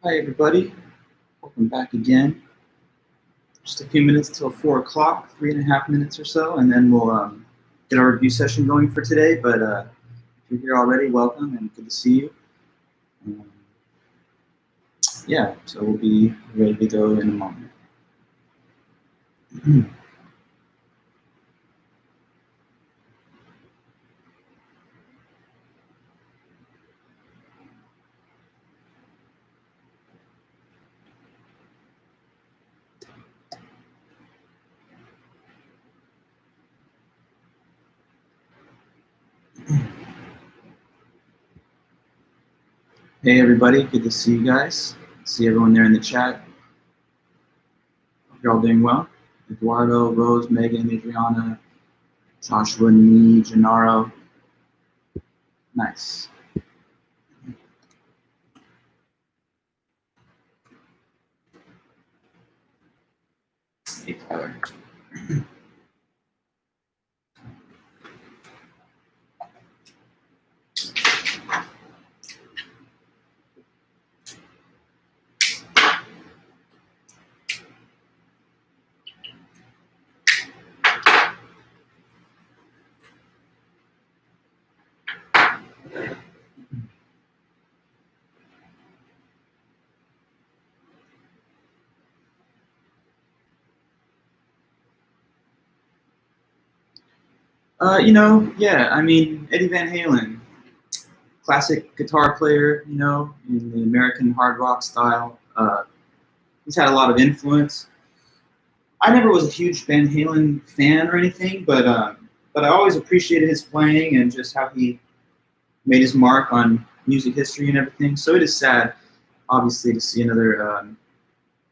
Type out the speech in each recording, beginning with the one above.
Hi everybody, welcome back again. Just a few minutes till 4 o'clock, 3.5 minutes or so, and then we'll get our review session going for today. But if you're here already, welcome and good to see you. Yeah, so we'll be ready to go in a moment. Hey everybody, good to see you guys. See everyone there in the chat. Hope you're all doing well. Eduardo, Rose, Megan, Adriana, Joshua, Nee, Gennaro. Nice. Hey Tyler. I mean, Eddie Van Halen, classic guitar player, in the American hard rock style. He's had a lot of influence. I never was a huge Van Halen fan or anything, but I always appreciated his playing and just how he made his mark on music history and everything. So it is sad, obviously, to see another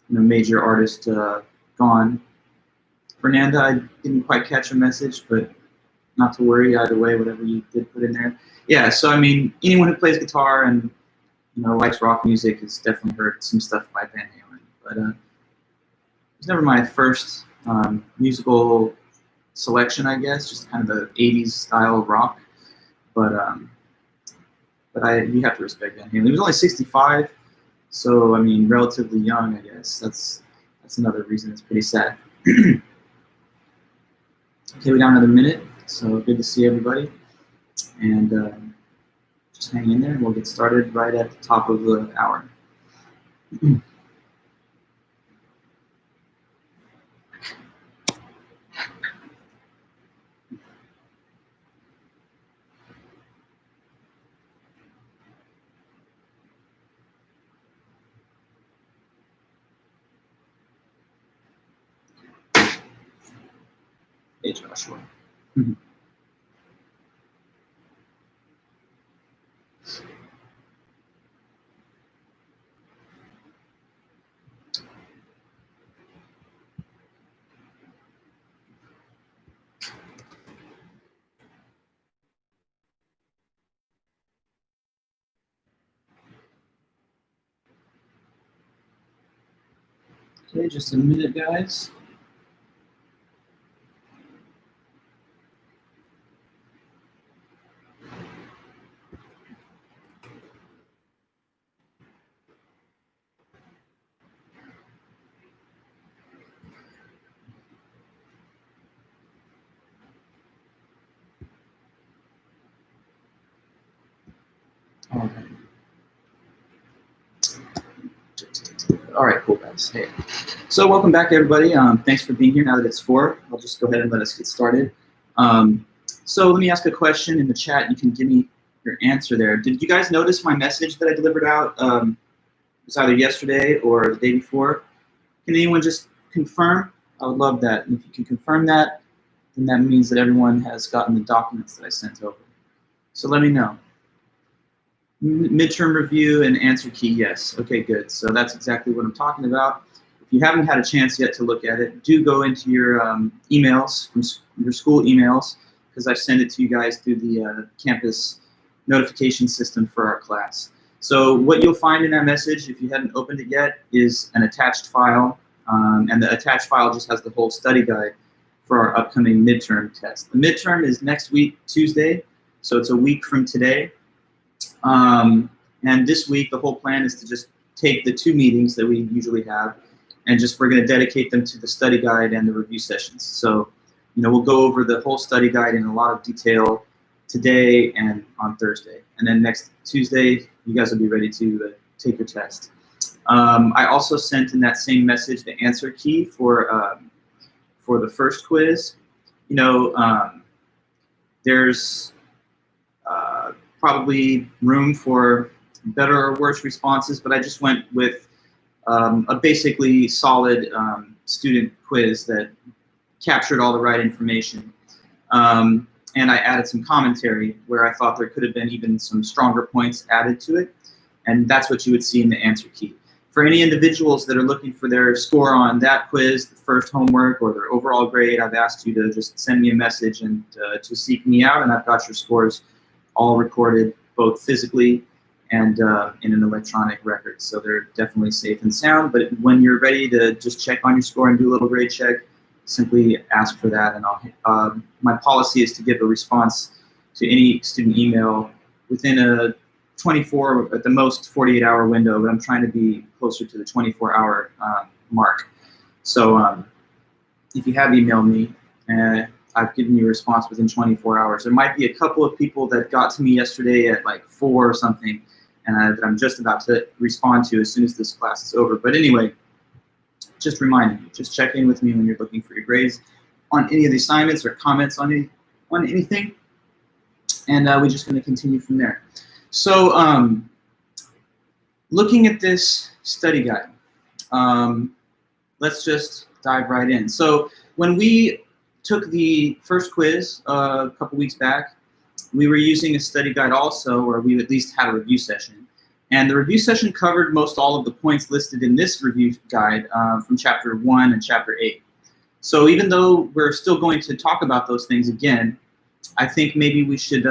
major artist gone. Fernanda, I didn't quite catch a message, but not to worry either way, whatever you did put in there. Yeah, so I mean, anyone who plays guitar and likes rock music has definitely heard some stuff by Van Halen. But it was never my first musical selection, I guess, just kind of the 80s style rock. But you have to respect Van Halen. He was only 65, so I mean, relatively young, I guess. That's another reason it's pretty sad. Okay, we got another minute, so good to see everybody. And just hang in there, and we'll get started right at the top of the hour. Hey, Joshua. Okay, just a minute, guys. All right. All right, cool, guys. Hey, so welcome back, everybody. Thanks for being here. Now that it's 4, I'll just go ahead and let us get started. So let me ask a question in the chat. You can give me your answer there. Did you guys notice my message that I delivered out? It was either yesterday or the day before. Can anyone just confirm? I would love that. And if you can confirm that, then that means that everyone has gotten the documents that I sent over. So let me know. Midterm review and answer key, yes. Okay, good. So that's exactly what I'm talking about. If you haven't had a chance yet to look at it, do go into your emails, from your school emails, because I send it to you guys through the campus notification system for our class. So what you'll find in that message, if you haven't opened it yet, is an attached file. And the attached file just has the whole study guide for our upcoming midterm test. The midterm is next week, Tuesday, so it's a week from today. And this week, the whole plan is to just take the 2 meetings that we usually have, and we're going to dedicate them to the study guide and the review sessions. So, we'll go over the whole study guide in a lot of detail today and on Thursday. And then next Tuesday, you guys will be ready to take your test. I also sent in that same message the answer key for the first quiz. There's probably room for better or worse responses, but I just went with a basically solid student quiz that captured all the right information. And I added some commentary where I thought there could have been even some stronger points added to it. And that's what you would see in the answer key. For any individuals that are looking for their score on that quiz, the first homework, or their overall grade, I've asked you to just send me a message and to seek me out, and I've got your scores all recorded, both physically and in an electronic record. So they're definitely safe and sound, but when you're ready to just check on your score and do a little grade check, simply ask for that, and my policy is to give a response to any student email within a 24, at the most 48-hour window, but I'm trying to be closer to the 24-hour mark. So if you have emailed me, I've given you a response within 24 hours. There might be a couple of people that got to me yesterday at like 4 or something, and that I'm just about to respond to as soon as this class is over. But anyway, just reminding you, just check in with me when you're looking for your grades on any of the assignments or comments on anything, and we're just going to continue from there. So looking at this study guide, let's just dive right in. So when we took the first quiz a couple weeks back, we were using a study guide also, or we at least had a review session. And the review session covered most all of the points listed in this review guide from Chapter 1 and Chapter 8. So even though we're still going to talk about those things again, I think maybe we should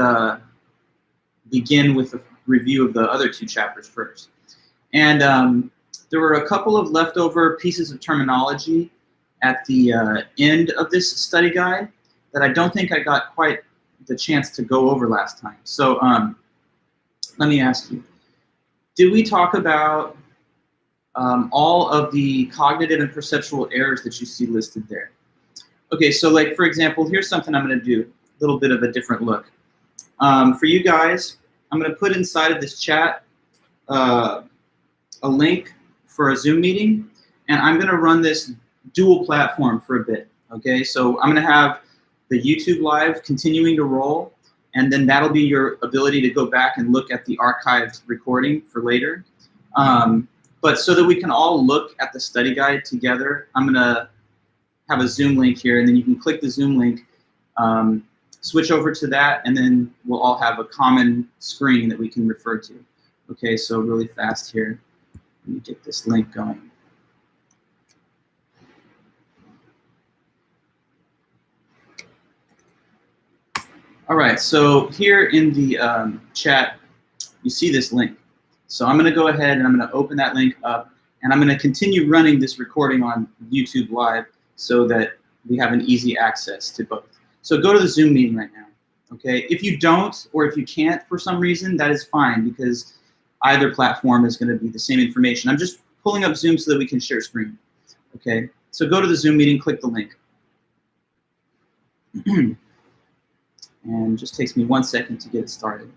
begin with a review of the other 2 chapters first. And there were a couple of leftover pieces of terminology at the end of this study guide that I don't think I got quite the chance to go over last time. So let me ask you, did we talk about all of the cognitive and perceptual errors that you see listed there? Okay, so like for example, here's something I'm going to do, a little bit of a different look. For you guys, I'm going to put inside of this chat a link for a Zoom meeting, and I'm going to run this dual platform for a bit. Okay, so I'm going to have the YouTube Live continuing to roll, and then that'll be your ability to go back and look at the archived recording for later. But so that we can all look at the study guide together, I'm going to have a Zoom link here, and then you can click the Zoom link, switch over to that, and then we'll all have a common screen that we can refer to. Okay, so really fast here. Let me get this link going. All right, so here in the chat, you see this link. So I'm going to go ahead and I'm going to open that link up, and I'm going to continue running this recording on YouTube Live so that we have an easy access to both. So go to the Zoom meeting right now, okay? If you don't, or if you can't for some reason, that is fine, because either platform is going to be the same information. I'm just pulling up Zoom so that we can share screen, okay? So go to the Zoom meeting, click the link. And just takes me 1 second to get it started.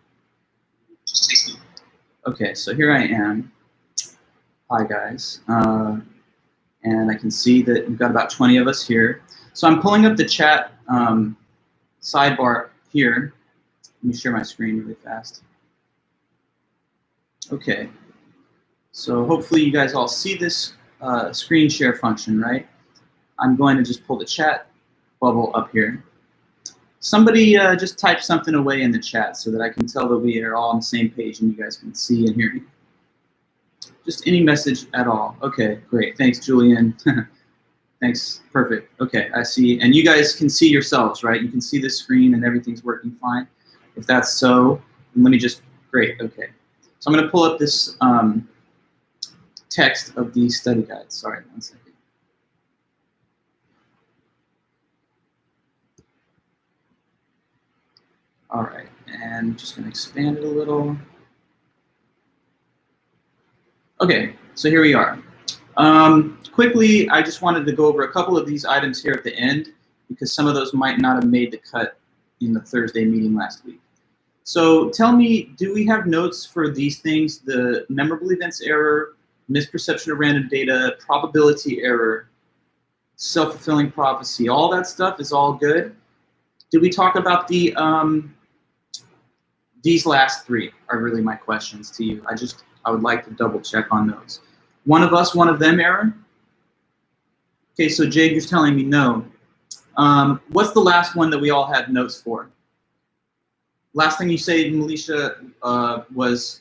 Okay, so here I am. Hi guys. And I can see that we've got about 20 of us here. So I'm pulling up the chat sidebar here. Let me share my screen really fast. Okay, so hopefully you guys all see this screen share function, right? I'm going to just pull the chat bubble up here. Somebody just type something away in the chat so that I can tell that we are all on the same page and you guys can see and hear me. Just any message at all. Okay, great. Thanks, Julian. Thanks. Perfect. Okay, I see. And you guys can see yourselves, right? You can see this screen and everything's working fine. If that's so, let me just, great. Okay. So I'm going to pull up this text of the study guide. Sorry, 1 second. All right, and I'm just going to expand it a little. Okay, so here we are. Quickly, I just wanted to go over a couple of these items here at the end because some of those might not have made the cut in the Thursday meeting last week. So tell me, do we have notes for these things? The memorable events error, misperception of random data, probability error, self-fulfilling prophecy, all that stuff is all good. Did we talk about the, these last three are really my questions to you. I would like to double check on those. One of us, one of them error? Okay, so Jade, you're telling me no. What's the last one that we all had notes for? Last thing you say, Militia, was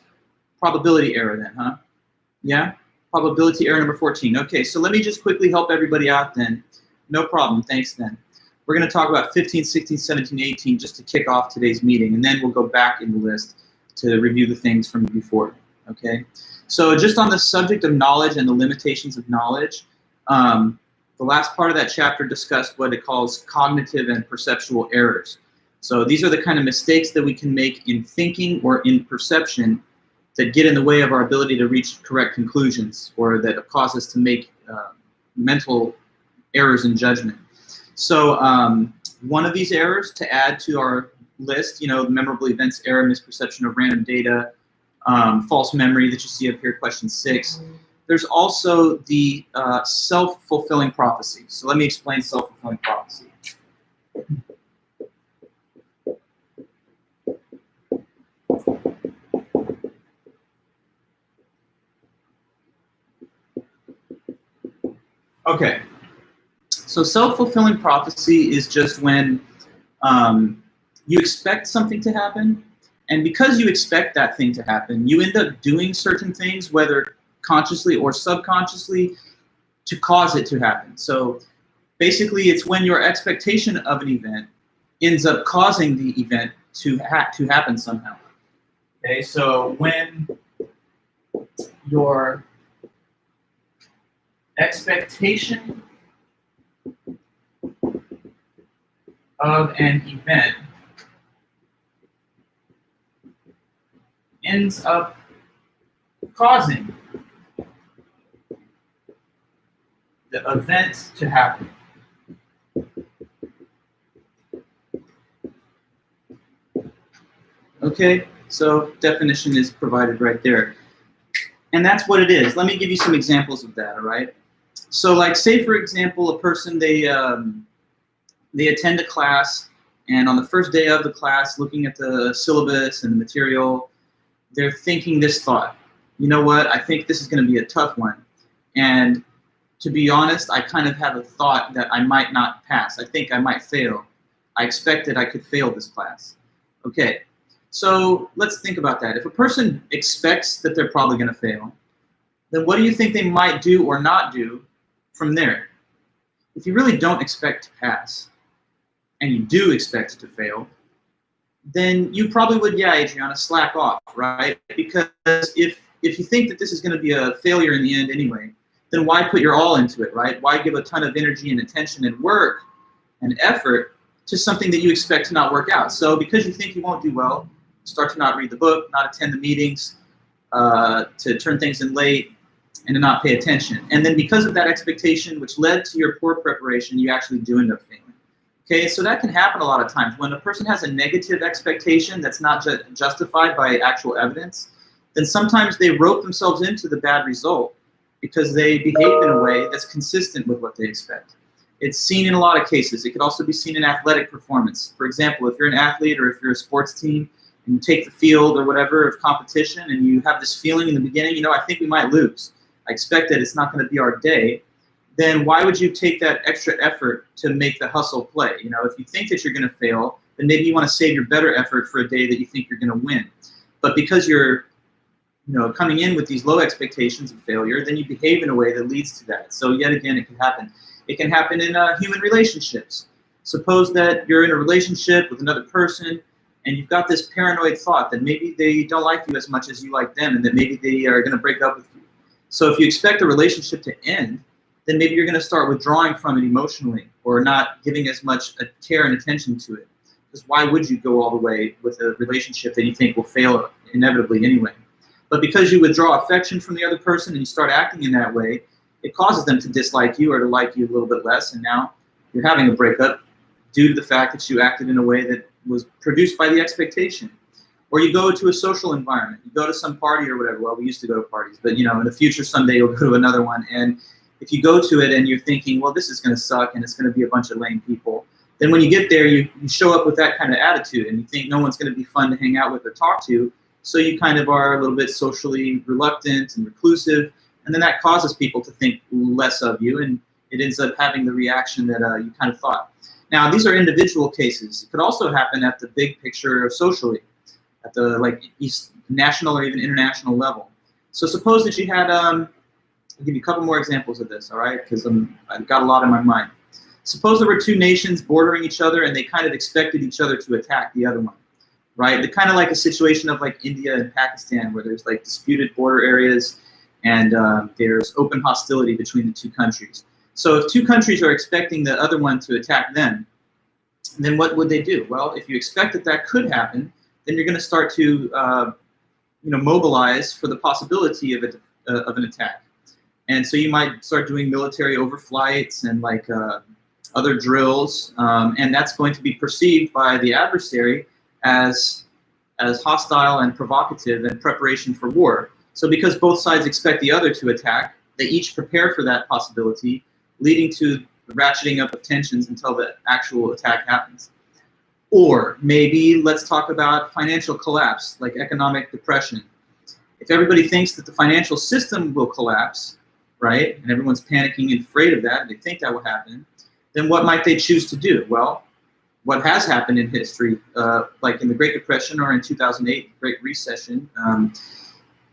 probability error then, huh? Yeah? Probability error number 14. Okay, so let me just quickly help everybody out then. No problem, thanks then. We're gonna talk about 15, 16, 17, 18 just to kick off today's meeting, and then we'll go back in the list to review the things from before, okay? So just on the subject of knowledge and the limitations of knowledge, the last part of that chapter discussed what it calls cognitive and perceptual errors. So these are the kind of mistakes that we can make in thinking or in perception that get in the way of our ability to reach correct conclusions, or that cause us to make mental errors in judgment. So one of these errors to add to our list, you know, memorable events error, misperception of random data, false memory that you see up here, question 6. There's also the self-fulfilling prophecy. So let me explain self-fulfilling prophecy. Okay, so self-fulfilling prophecy is just when you expect something to happen, and because you expect that thing to happen, you end up doing certain things, whether consciously or subconsciously, to cause it to happen. So basically, it's when your expectation of an event ends up causing the event to happen somehow. Okay, so when your expectation of an event ends up causing the event to happen. Okay, so definition is provided right there. And that's what it is. Let me give you some examples of that, all right? So like, say for example, a person, they attend a class, and on the first day of the class, looking at the syllabus and the material, they're thinking this thought: you know what, I think this is going to be a tough one. And to be honest, I kind of have a thought that I might not pass. I think I might fail. I expected I could fail this class. Okay, so let's think about that. If a person expects that they're probably going to fail, then what do you think they might do or not do from there? If you really don't expect to pass, and you do expect to fail, then you probably would, yeah, Adriana, slack off, right? Because if you think that this is going to be a failure in the end anyway, then why put your all into it, right? Why give a ton of energy and attention and work and effort to something that you expect to not work out? So because you think you won't do well, start to not read the book, not attend the meetings, to turn things in late, and to not pay attention. And then because of that expectation, which led to your poor preparation, you actually do end up failing. Okay, so that can happen a lot of times. When a person has a negative expectation that's not justified by actual evidence, then sometimes they rope themselves into the bad result because they behave in a way that's consistent with what they expect. It's seen in a lot of cases. It could also be seen in athletic performance. For example, if you're an athlete or if you're a sports team and you take the field or whatever of competition and you have this feeling in the beginning, you know, I think we might lose. I expect that it's not going to be our day. Then why would you take that extra effort to make the hustle play? You know, if you think that you're going to fail, then maybe you want to save your better effort for a day that you think you're going to win. But because you're, you know, coming in with these low expectations of failure, then you behave in a way that leads to that. So yet again, it can happen. It can happen in human relationships. Suppose that you're in a relationship with another person and you've got this paranoid thought that maybe they don't like you as much as you like them and that maybe they are going to break up with you. So if you expect a relationship to end, then maybe you're going to start withdrawing from it emotionally or not giving as much care and attention to it. Because why would you go all the way with a relationship that you think will fail inevitably anyway? But because you withdraw affection from the other person and you start acting in that way, it causes them to dislike you or to like you a little bit less, and now you're having a breakup due to the fact that you acted in a way that was produced by the expectation. Or you go to a social environment, you go to some party or whatever. Well, we used to go to parties, but you know, in the future someday you'll go to another one, and if you go to it and you're thinking, well, this is going to suck and it's going to be a bunch of lame people, then when you get there, you show up with that kind of attitude and you think no one's going to be fun to hang out with or talk to, so you kind of are a little bit socially reluctant and reclusive, and then that causes people to think less of you, and it ends up having the reaction that you kind of thought. Now, these are individual cases. It could also happen at the big picture socially, at the national or even international level. So suppose that you had, I'll give you a couple more examples of this, all right? Because I've got a lot in my mind. Suppose there were two nations bordering each other and they kind of expected each other to attack the other one, right? They're kind of like a situation of like India and Pakistan, where there's like disputed border areas and there's open hostility between the two countries. So if two countries are expecting the other one to attack them, then what would they do? Well, if you expect that that could happen, then you're going to start to mobilize for the possibility of an attack. And so you might start doing military overflights and like other drills, and that's going to be perceived by the adversary as hostile and provocative and preparation for war. So because both sides expect the other to attack, they each prepare for that possibility, leading to the ratcheting up of tensions until the actual attack happens. Or maybe let's talk about financial collapse, like economic depression. If everybody thinks that the financial system will collapse, right, and everyone's panicking and afraid of that, and they think that will happen, then what might they choose to do? Well, what has happened in history, like in the Great Depression or in 2008, Great Recession,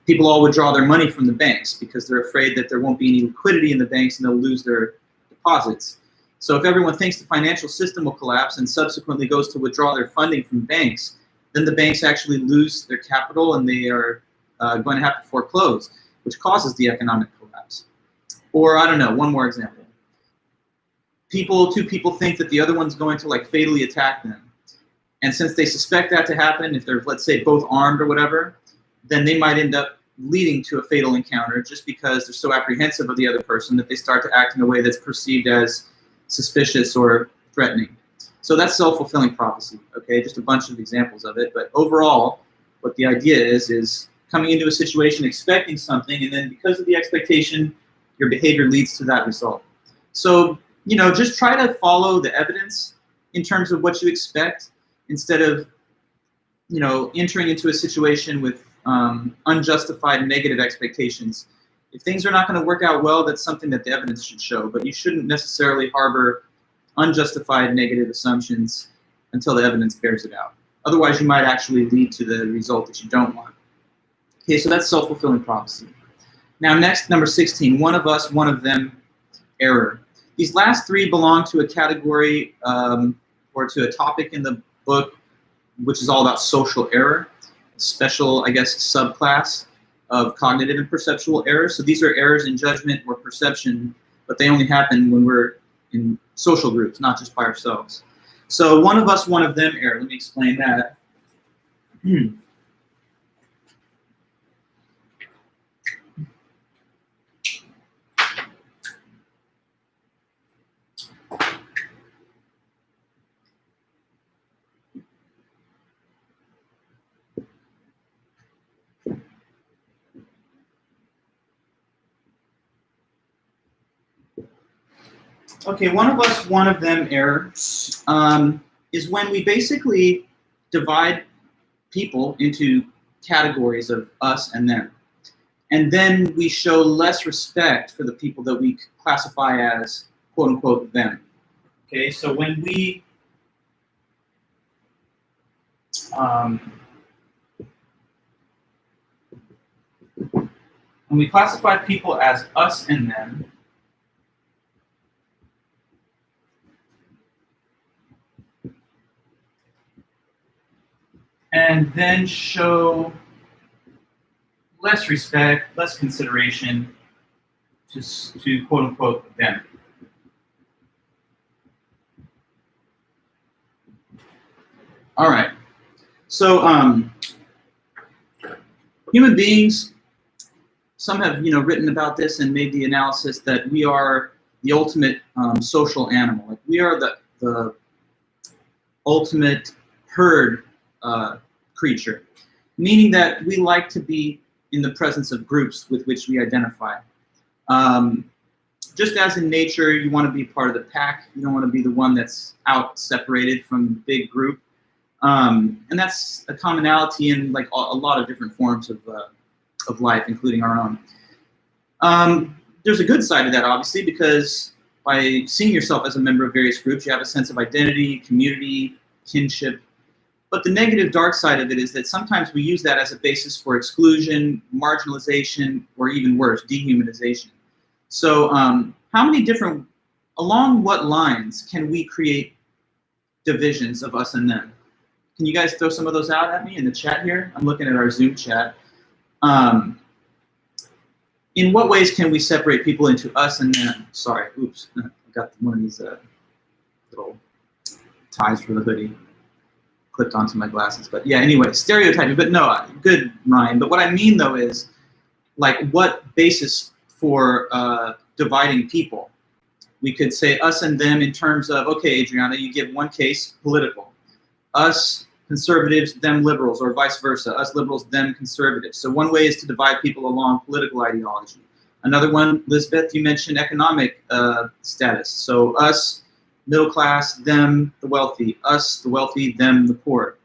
people all withdraw their money from the banks because they're afraid that there won't be any liquidity in the banks and they'll lose their deposits. So if everyone thinks the financial system will collapse and subsequently goes to withdraw their funding from banks, then the banks actually lose their capital and they are going to have to foreclose, which causes the economic collapse. Or I don't know, one more example. Two people think that the other one's going to like fatally attack them. And since they suspect that to happen, if they're, let's say, both armed or whatever, then they might end up leading to a fatal encounter just because they're so apprehensive of the other person that they start to act in a way that's perceived as suspicious or threatening. So that's self-fulfilling prophecy, okay? Just a bunch of examples of it. But overall, what the idea is coming into a situation expecting something, and then because of the expectation, your behavior leads to that result. So, just try to follow the evidence in terms of what you expect instead of, entering into a situation with unjustified negative expectations. If things are not going to work out well, that's something that the evidence should show, but you shouldn't necessarily harbor unjustified negative assumptions until the evidence bears it out. Otherwise, you might actually lead to the result that you don't want. Okay, so that's self-fulfilling prophecy. Now next, number 16, one of us, one of them, error. These last three belong to a category or to a topic in the book which is all about social error, special, I guess, subclass of cognitive and perceptual errors. So these are errors in judgment or perception, but they only happen when we're in social groups, not just by ourselves. So one of us, one of them error. Let me explain that. Okay, one of us, one of them error is when we basically divide people into categories of us and them. And then we show less respect for the people that we classify as quote unquote them. Okay, so when we classify people as us and them, and then show less respect, less consideration to quote unquote them. All right. So Human beings, some have written about this and made the analysis that we are the ultimate social animal. Like we are the ultimate herd creature, meaning that we like to be in the presence of groups with which we identify. Just as in nature, you want to be part of the pack. You don't want to be the one that's out separated from the big group. And that's a commonality in like a lot of different forms of life, including our own. There's a good side of that, obviously, because by seeing yourself as a member of various groups, you have a sense of identity, community, kinship. But the negative dark side of it is that sometimes we use that as a basis for exclusion, marginalization, or even worse, dehumanization. So how many different, along what lines can we create divisions of us and them? Can you guys throw some of those out at me in the chat here? I'm looking at our Zoom chat. In what ways can we separate people into us and them? Sorry, oops, I got one of these little ties for the hoodie clipped onto my glasses. But yeah, anyway, stereotyping, but no, good, Ryan. But what I mean though is, like, what basis for dividing people? We could say us and them in terms of, okay, Adriana, you give one case, political. Us conservatives, them liberals, or vice versa. Us liberals, them conservatives. So one way is to divide people along political ideology. Another one, Lisbeth, you mentioned economic status. So us, middle class, them, the wealthy. Us, the wealthy, them, the poor.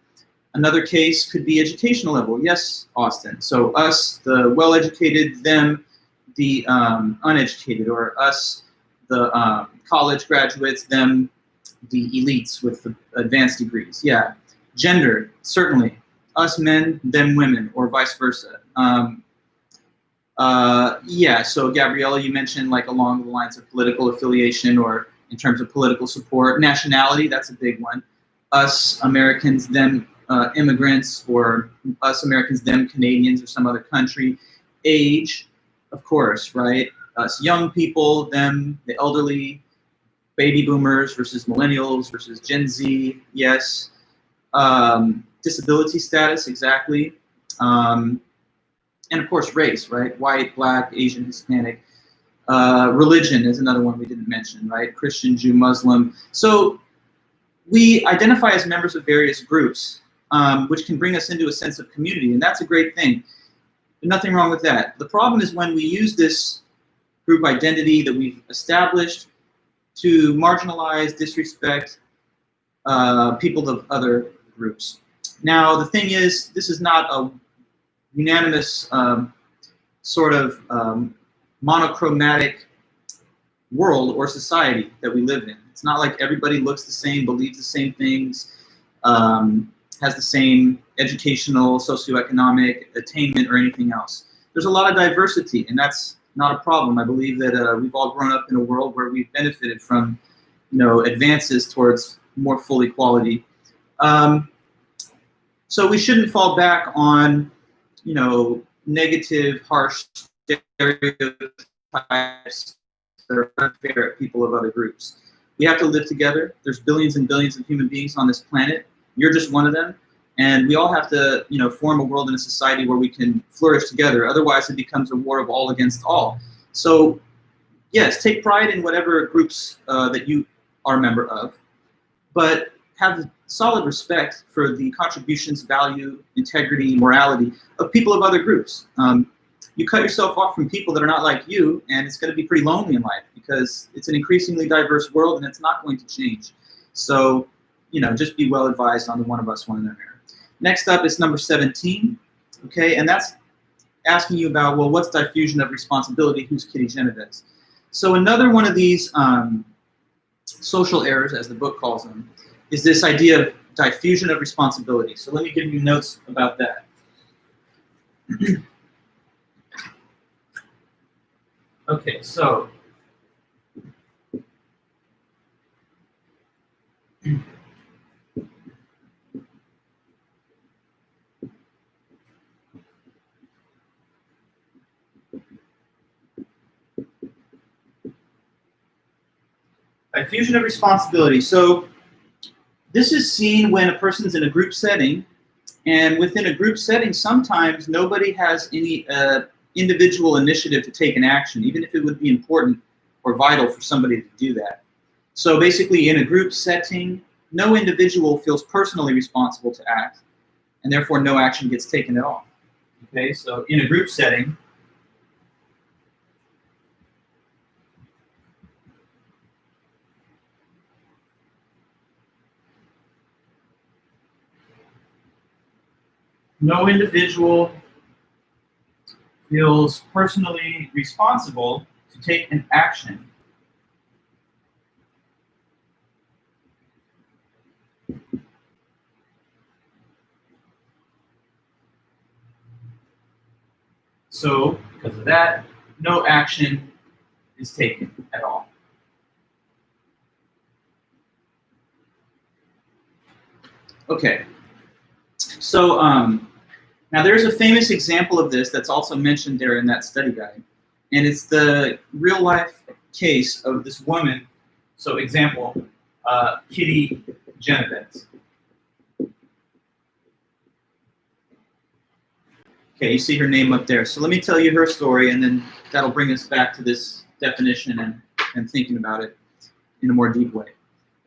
Another case could be educational level. Yes, Austin. So us, the well-educated, them, the uneducated, or us, the college graduates, them, the elites with the advanced degrees. Yeah. Gender, certainly. Us men, them women, or vice versa. Yeah, so Gabriella, you mentioned like along the lines of political affiliation or in terms of political support. Nationality, that's a big one. Us Americans, them immigrants, or us Americans, them Canadians, or some other country. Age, of course, right? Us young people, them, the elderly, baby boomers versus millennials versus Gen Z, yes. Disability status, exactly. And of course, race, right? White, black, Asian, Hispanic. Religion is another one we didn't mention, right? Christian, Jew, Muslim. So we identify as members of various groups, which can bring us into a sense of community, and that's a great thing. Nothing wrong with that. The problem is when we use this group identity that we've established to marginalize, disrespect people of other groups. Now, the thing is, this is not a unanimous sort of monochromatic world or society that we live in. It's not like everybody looks the same, believes the same things, has the same educational, socioeconomic attainment or anything else. There's a lot of diversity, and that's not a problem. I believe that we've all grown up in a world where we've benefited from, advances towards more full equality. So we shouldn't fall back on, negative, harsh stereotypes that are unfair at people of other groups. We have to live together. There's billions and billions of human beings on this planet. You're just one of them. And we all have to, form a world and a society where we can flourish together. Otherwise, it becomes a war of all against all. So, yes, take pride in whatever groups that you are a member of, but have solid respect for the contributions, value, integrity, morality of people of other groups. You cut yourself off from people that are not like you, and it's going to be pretty lonely in life because it's an increasingly diverse world and it's not going to change. So, just be well advised on the one of us, one another. Next up is number 17, okay, and that's asking you about, well, what's diffusion of responsibility? Who's Kitty Genovese? So another one of these social errors, as the book calls them, is this idea of diffusion of responsibility. So let me give you notes about that. Okay, so diffusion of responsibility. So this is seen when a person's in a group setting And within a group setting, sometimes nobody has any individual initiative to take an action, even if it would be important or vital for somebody to do that. So basically, in a group setting, no individual feels personally responsible to act, and therefore no action gets taken at all. Okay, so in a group setting, no individual feels personally responsible to take an action. So, because of that, no action is taken at all. Okay, so now there's a famous example of this that's also mentioned there in that study guide, and it's the real life case of this woman. So example, Kitty Genovese. Okay, you see her name up there. So let me tell you her story, and then that'll bring us back to this definition and thinking about it in a more deep way.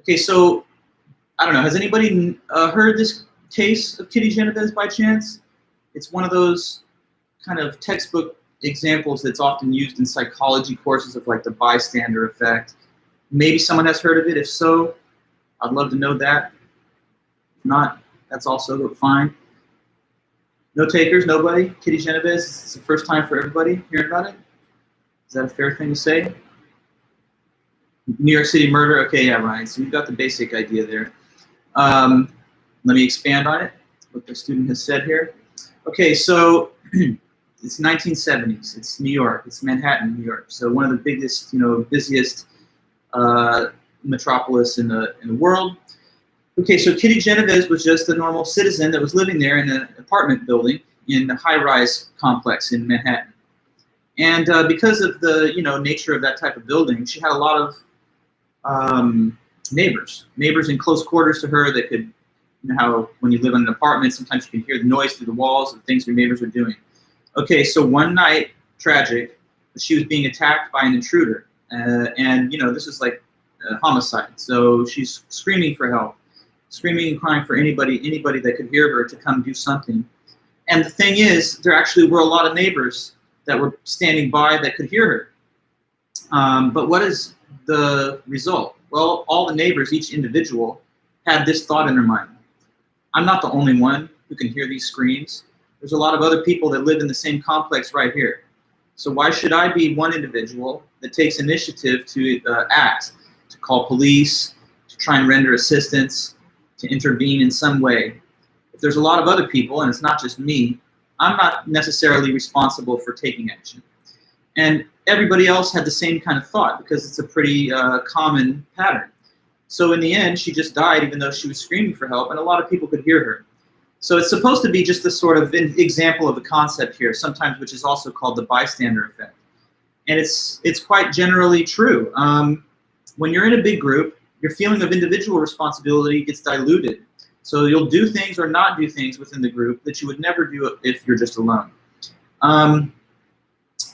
Okay, so I don't know, has anybody heard this case of Kitty Genovese by chance? It's one of those kind of textbook examples that's often used in psychology courses of like the bystander effect. Maybe someone has heard of it. If so, I'd love to know that. If not, that's also fine. No takers, nobody? Kitty Genovese, it's the first time for everybody hearing about it? Is that a fair thing to say? New York City murder, okay, yeah, Ryan, so you've got the basic idea there. Let me expand on it, what the student has said here. Okay, so it's 1970s, it's New York, it's Manhattan, New York. So one of the biggest, busiest metropolis in the world. Okay, so Kitty Genovese was just a normal citizen that was living there in an apartment building in a high-rise complex in Manhattan. And because of the nature of that type of building, she had a lot of neighbors in close quarters to her that could, how when you live in an apartment, sometimes you can hear the noise through the walls of things your neighbors are doing. Okay, so one night, tragic, she was being attacked by an intruder. And this is like a homicide. So she's screaming for help, screaming and crying for anybody that could hear her to come do something. And the thing is, there actually were a lot of neighbors that were standing by that could hear her. But what is the result? Well, all the neighbors, each individual, had this thought in their mind. I'm not the only one who can hear these screams. There's a lot of other people that live in the same complex right here. So why should I be one individual that takes initiative to act, to call police, to try and render assistance, to intervene in some way? If there's a lot of other people, and it's not just me, I'm not necessarily responsible for taking action. And everybody else had the same kind of thought because it's a pretty common pattern. So in the end, she just died even though she was screaming for help, and a lot of people could hear her. So it's supposed to be just a sort of example of the concept here, sometimes which is also called the bystander effect. And it's quite generally true. When you're in a big group, your feeling of individual responsibility gets diluted. So you'll do things or not do things within the group that you would never do if you're just alone.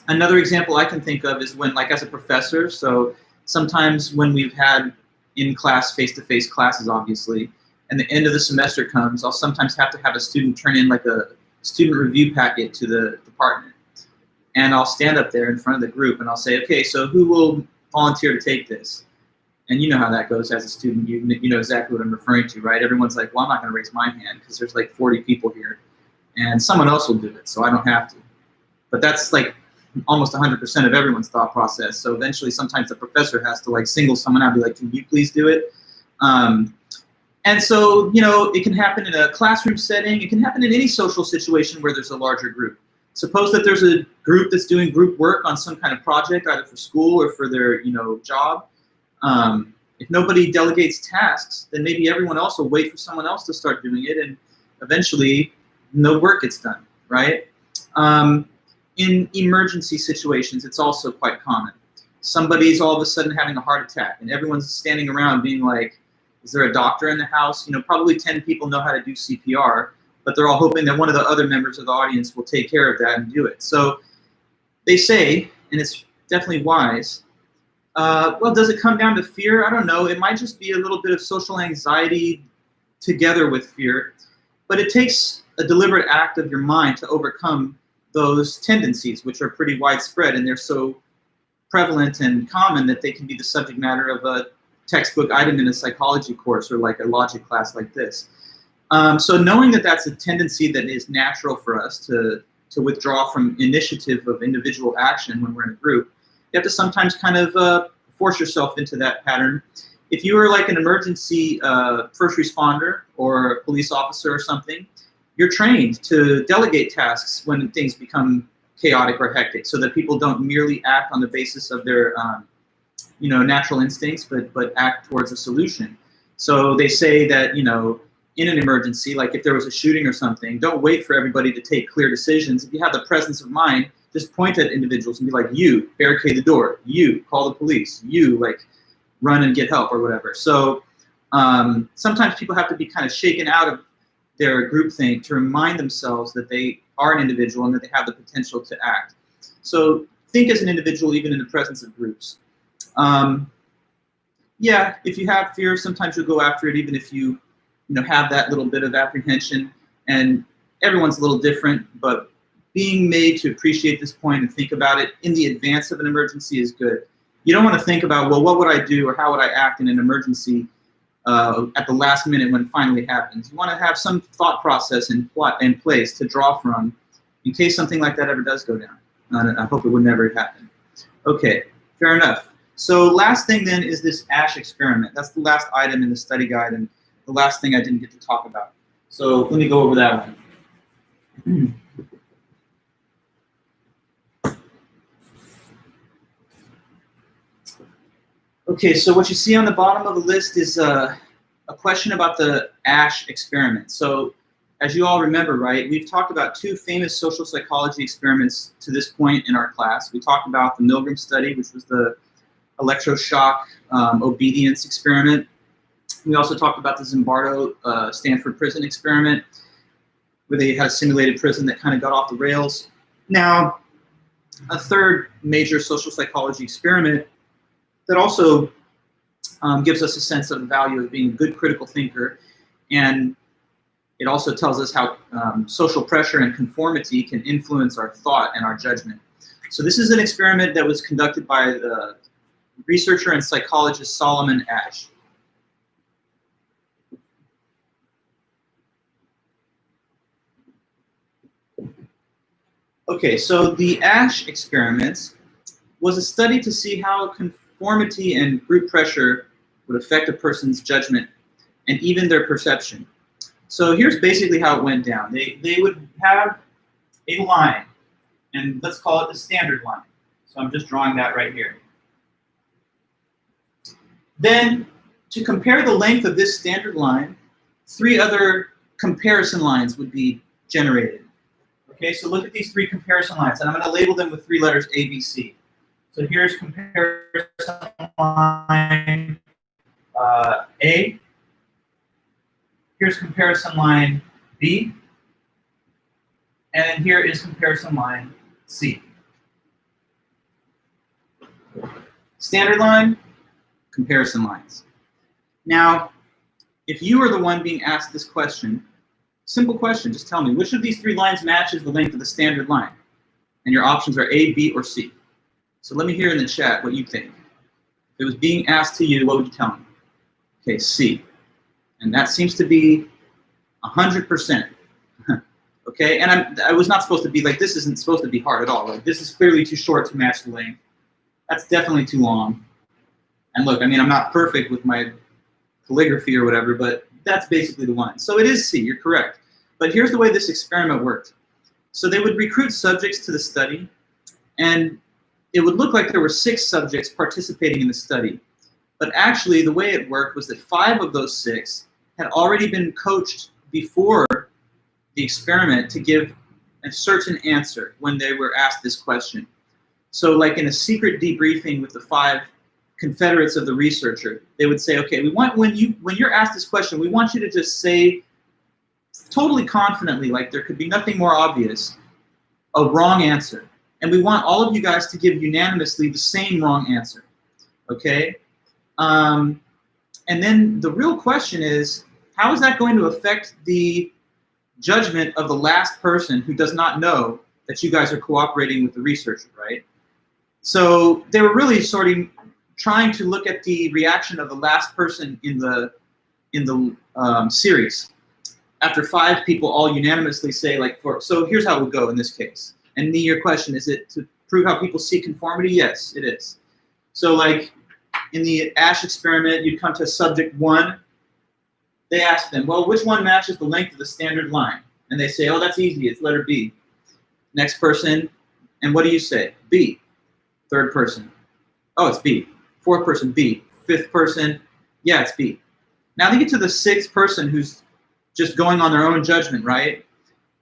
Another example I can think of is when, like as a professor, so sometimes when we've had in-class, face-to-face classes, obviously, and the end of the semester comes, I'll sometimes have to have a student turn in like a student review packet to the department. And I'll stand up there in front of the group and I'll say, okay, so who will volunteer to take this? And you know how that goes as a student. You know exactly what I'm referring to, right? Everyone's like, well, I'm not going to raise my hand because there's like 40 people here. And someone else will do it, so I don't have to. But that's like almost 100% of everyone's thought process. So eventually sometimes the professor has to like single someone out and be like, can you please do it? And so, it can happen in a classroom setting. It can happen in any social situation where there's a larger group. Suppose that there's a group that's doing group work on some kind of project, either for school or for their, job. If nobody delegates tasks, then maybe everyone else will wait for someone else to start doing it, and eventually no work gets done, right? In emergency situations, it's also quite common. Somebody's all of a sudden having a heart attack, and everyone's standing around being like, is there a doctor in the house? Probably 10 people know how to do CPR, but they're all hoping that one of the other members of the audience will take care of that and do it. So they say, and it's definitely wise, well, does it come down to fear? I don't know. It might just be a little bit of social anxiety together with fear, but it takes a deliberate act of your mind to overcome those tendencies, which are pretty widespread, and they're so prevalent and common that they can be the subject matter of a textbook item in a psychology course or like a logic class like this. So knowing that that's a tendency that is natural for us to withdraw from initiative of individual action when we're in a group, you have to sometimes kind of force yourself into that pattern. If you are like an emergency first responder or a police officer or something, you're trained to delegate tasks when things become chaotic or hectic, so that people don't merely act on the basis of their natural instincts, but act towards a solution. So they say that, in an emergency, like if there was a shooting or something, don't wait for everybody to take clear decisions. If you have the presence of mind, just point at individuals and be like, you, barricade the door, you, call the police, you, like, run and get help or whatever. So sometimes people have to be kind of shaken out of their groupthink to remind themselves that they are an individual and that they have the potential to act. So think as an individual, even in the presence of groups. Yeah, if you have fear, sometimes you'll go after it, even if you have that little bit of apprehension. And everyone's a little different, but being made to appreciate this point and think about it in the advance of an emergency is good. You don't want to think about, well, what would I do or how would I act in an emergency at the last minute when it finally happens. You want to have some thought process in place to draw from in case something like that ever does go down. I hope it would never happen. Okay, fair enough. So last thing then is this ASH experiment. That's the last item in the study guide and the last thing I didn't get to talk about. So let me go over that one. Okay, so what you see on the bottom of the list is a question about the ASH experiment. So as you all remember, right, we've talked about two famous social psychology experiments to this point in our class. We talked about the Milgram study, which was the electroshock obedience experiment. We also talked about the Zimbardo Stanford prison experiment, where they had a simulated prison that kind of got off the rails. Now, a third major social psychology experiment that also gives us a sense of the value of being a good critical thinker, and it also tells us how social pressure and conformity can influence our thought and our judgment. So this is an experiment that was conducted by the researcher and psychologist Solomon Asch. Okay, so the Asch experiments was a study to see how conformity and group pressure would affect a person's judgment and even their perception. So here's basically how it went down. They would have a line, and let's call it the standard line. So I'm just drawing that right here. Then, to compare the length of this standard line, 3 other comparison lines would be generated. Okay, so look at these 3 comparison lines, and I'm going to label them with 3 letters A, B, C. So here's comparison line A. Here's comparison line B. And then here is comparison line C. Standard line, comparison lines. Now, if you are the one being asked this question, simple question, just tell me, which of these 3 lines matches the length of the standard line? And your options are A, B, or C. So let me hear in the chat what you think. If it was being asked to you, what would you tell me? Okay, C. And that seems to be 100%. Okay, and I was not supposed to be like, this isn't supposed to be hard at all. Like, this is clearly too short to match the length. That's definitely too long. And look, I mean, I'm not perfect with my calligraphy or whatever, but that's basically the one. So it is C, you're correct. But here's the way this experiment worked. So they would recruit subjects to the study, and it would look like there were 6 subjects participating in the study. But actually, the way it worked was that 5 of those 6 had already been coached before the experiment to give a certain answer when they were asked this question. So like in a secret debriefing with the 5 confederates of the researcher, they would say, okay, we want, when you're asked this question, we want you to just say totally confidently, like there could be nothing more obvious, a wrong answer. And we want all of you guys to give unanimously the same wrong answer, okay? And then the real question is, how is that going to affect the judgment of the last person who does not know that you guys are cooperating with the researcher, right? So they were really sort of trying to look at the reaction of the last person in the series. After 5 people all unanimously say, like, so here's how it would go in this case. And your question, is it to prove how people see conformity? Yes, it is. So like in the Ash experiment, you'd come to subject 1. They ask them, well, which one matches the length of the standard line? And they say, oh, that's easy, it's letter B. Next person, and what do you say? B. Third person, oh, it's B. Fourth person, B. Fifth person, yeah, it's B. Now they get to the 6th person who's just going on their own judgment, right?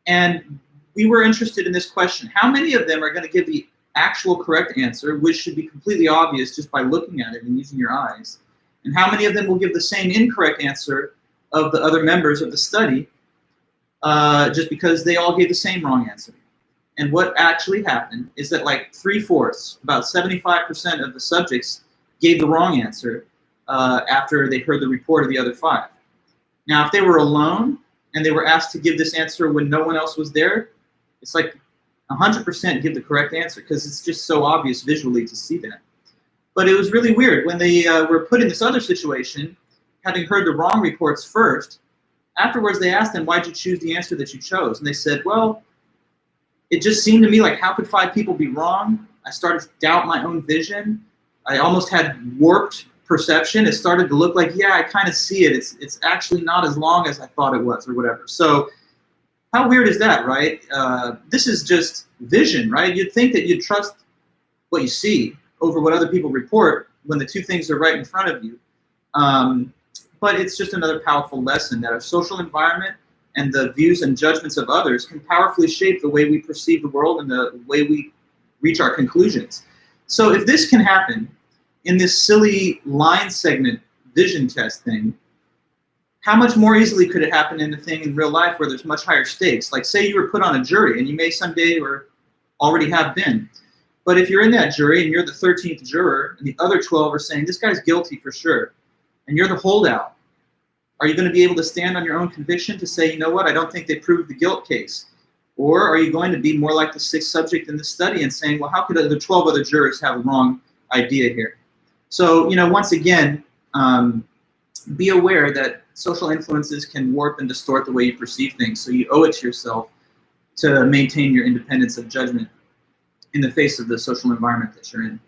And we were interested in this question. How many of them are going to give the actual correct answer, which should be completely obvious just by looking at it and using your eyes? And how many of them will give the same incorrect answer of the other members of the study just because they all gave the same wrong answer? And what actually happened is that like 3/4, about 75% of the subjects gave the wrong answer after they heard the report of the other 5. Now, if they were alone and they were asked to give this answer when no one else was there, it's like 100% give the correct answer because it's just so obvious visually to see that. But it was really weird when they were put in this other situation, having heard the wrong reports first. Afterwards, they asked them, why'd you choose the answer that you chose? And they said, well, it just seemed to me like, how could 5 people be wrong? I started to doubt my own vision. I almost had warped perception. It started to look like, yeah, I kind of see it. It's actually not as long as I thought it was or whatever. So how weird is that, right? This is just vision, right? You'd think that you'd trust what you see over what other people report when the 2 things are right in front of you. But it's just another powerful lesson that our social environment and the views and judgments of others can powerfully shape the way we perceive the world and the way we reach our conclusions. So if this can happen in this silly line segment vision test thing, how much more easily could it happen in a thing in real life where there's much higher stakes? Like say you were put on a jury, and you may someday or already have been. But if you're in that jury and you're the 13th juror and the other 12 are saying, this guy's guilty for sure, and you're the holdout, are you going to be able to stand on your own conviction to say, you know what, I don't think they proved the guilt case? Or are you going to be more like the 6th subject in the study and saying, well, how could the 12 other jurors have a wrong idea here? So, you know, once again, be aware that social influences can warp and distort the way you perceive things. So you owe it to yourself to maintain your independence of judgment in the face of the social environment that you're in.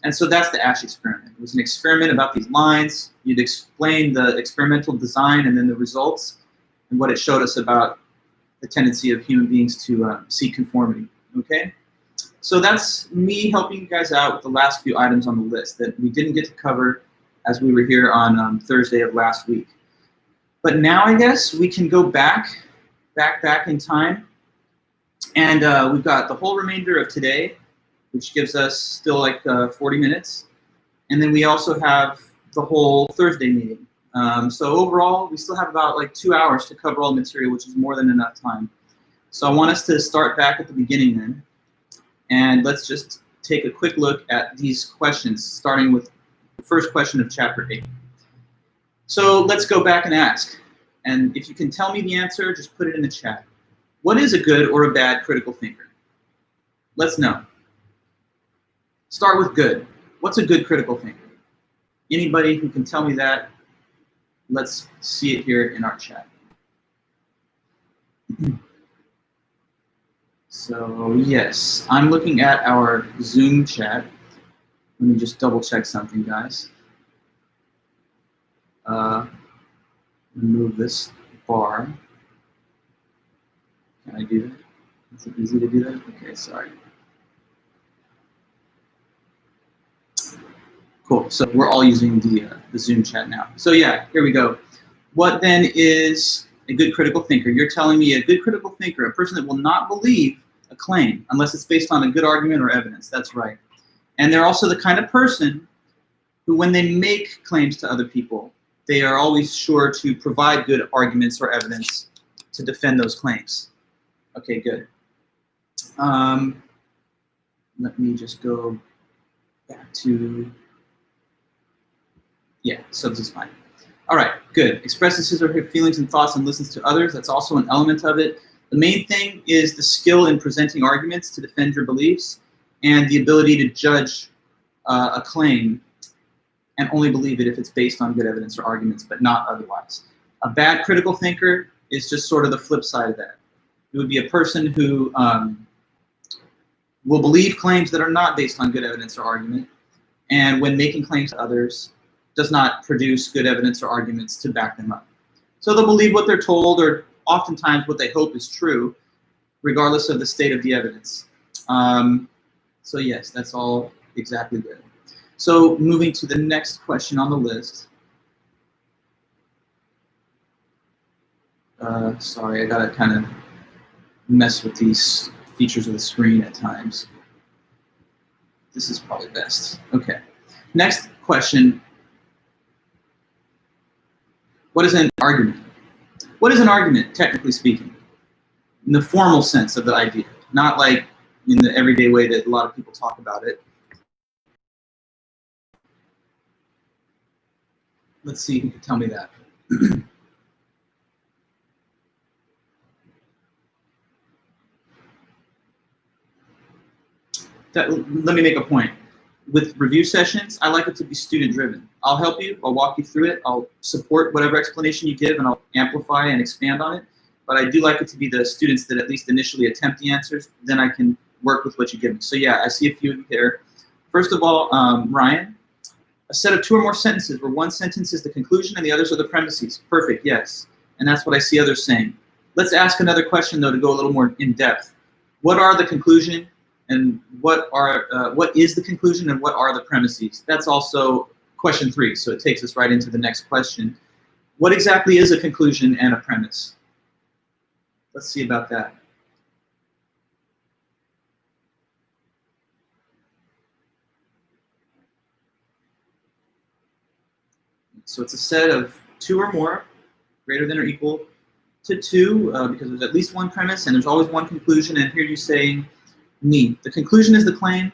And so that's the Ash experiment. It was an experiment about these lines. You'd explain the experimental design and then the results and what it showed us about the tendency of human beings to seek conformity, okay? So that's me helping you guys out with the last few items on the list that we didn't get to cover as we were here on Thursday of last week. But now I guess we can go back in time. And we've got the whole remainder of today, which gives us still like 40 minutes. And then we also have the whole Thursday meeting. So overall, we still have about like 2 hours to cover all the material, which is more than enough time. So I want us to start back at the beginning then. And let's just take a quick look at these questions, starting with the first question of chapter 8. So let's go back and ask. And if you can tell me the answer, just put it in the chat. What is a good or a bad critical thinker? Let's know. Start with good. What's a good critical thinker? Anybody who can tell me that, let's see it here in our chat. So yes, I'm looking at our Zoom chat. Let me just double check something, guys. Remove this bar. Can I do that? Is it easy to do that? Okay, sorry. Cool, so we're all using the Zoom chat now. So yeah, here we go. What then is a good critical thinker? You're telling me a good critical thinker, a person that will not believe a claim unless it's based on a good argument or evidence. That's right. And they're also the kind of person who, when they make claims to other people, they are always sure to provide good arguments or evidence to defend those claims. Okay, good. Let me just go back to, yeah, so this is fine. All right, good. Expresses his or her feelings and thoughts and listens to others. That's also an element of it. The main thing is the skill in presenting arguments to defend your beliefs and the ability to judge a claim and only believe it if it's based on good evidence or arguments, but not otherwise. A bad critical thinker is just sort of the flip side of that. It would be a person who will believe claims that are not based on good evidence or argument, and when making claims to others, does not produce good evidence or arguments to back them up. So they'll believe what they're told, or oftentimes what they hope is true, regardless of the state of the evidence. So yes, that's all exactly good. So moving to the next question on the list. Sorry, I gotta kind of mess with these features of the screen at times. This is probably best. Okay. Next question. What is an argument? What is an argument, technically speaking? In the formal sense of the idea, not like in the everyday way that a lot of people talk about it. Let's see who can tell me that. Let me make a point. With review sessions, I like it to be student-driven. I'll help you, I'll walk you through it, I'll support whatever explanation you give, and I'll amplify and expand on it. But I do like it to be the students that at least initially attempt the answers, then I can work with what you give me. So yeah, I see a few here. First of all, Ryan, a set of 2 or more sentences where one sentence is the conclusion and the others are the premises. Perfect, yes. And that's what I see others saying. Let's ask another question though to go a little more in depth. What are the conclusion and what is the conclusion and what are the premises? That's also question 3, so it takes us right into the next question. What exactly is a conclusion and a premise? Let's see about that. So it's a set of 2 or more, greater than or equal to 2, because there's at least one premise and there's always one conclusion, and here you're saying me. The conclusion is the claim,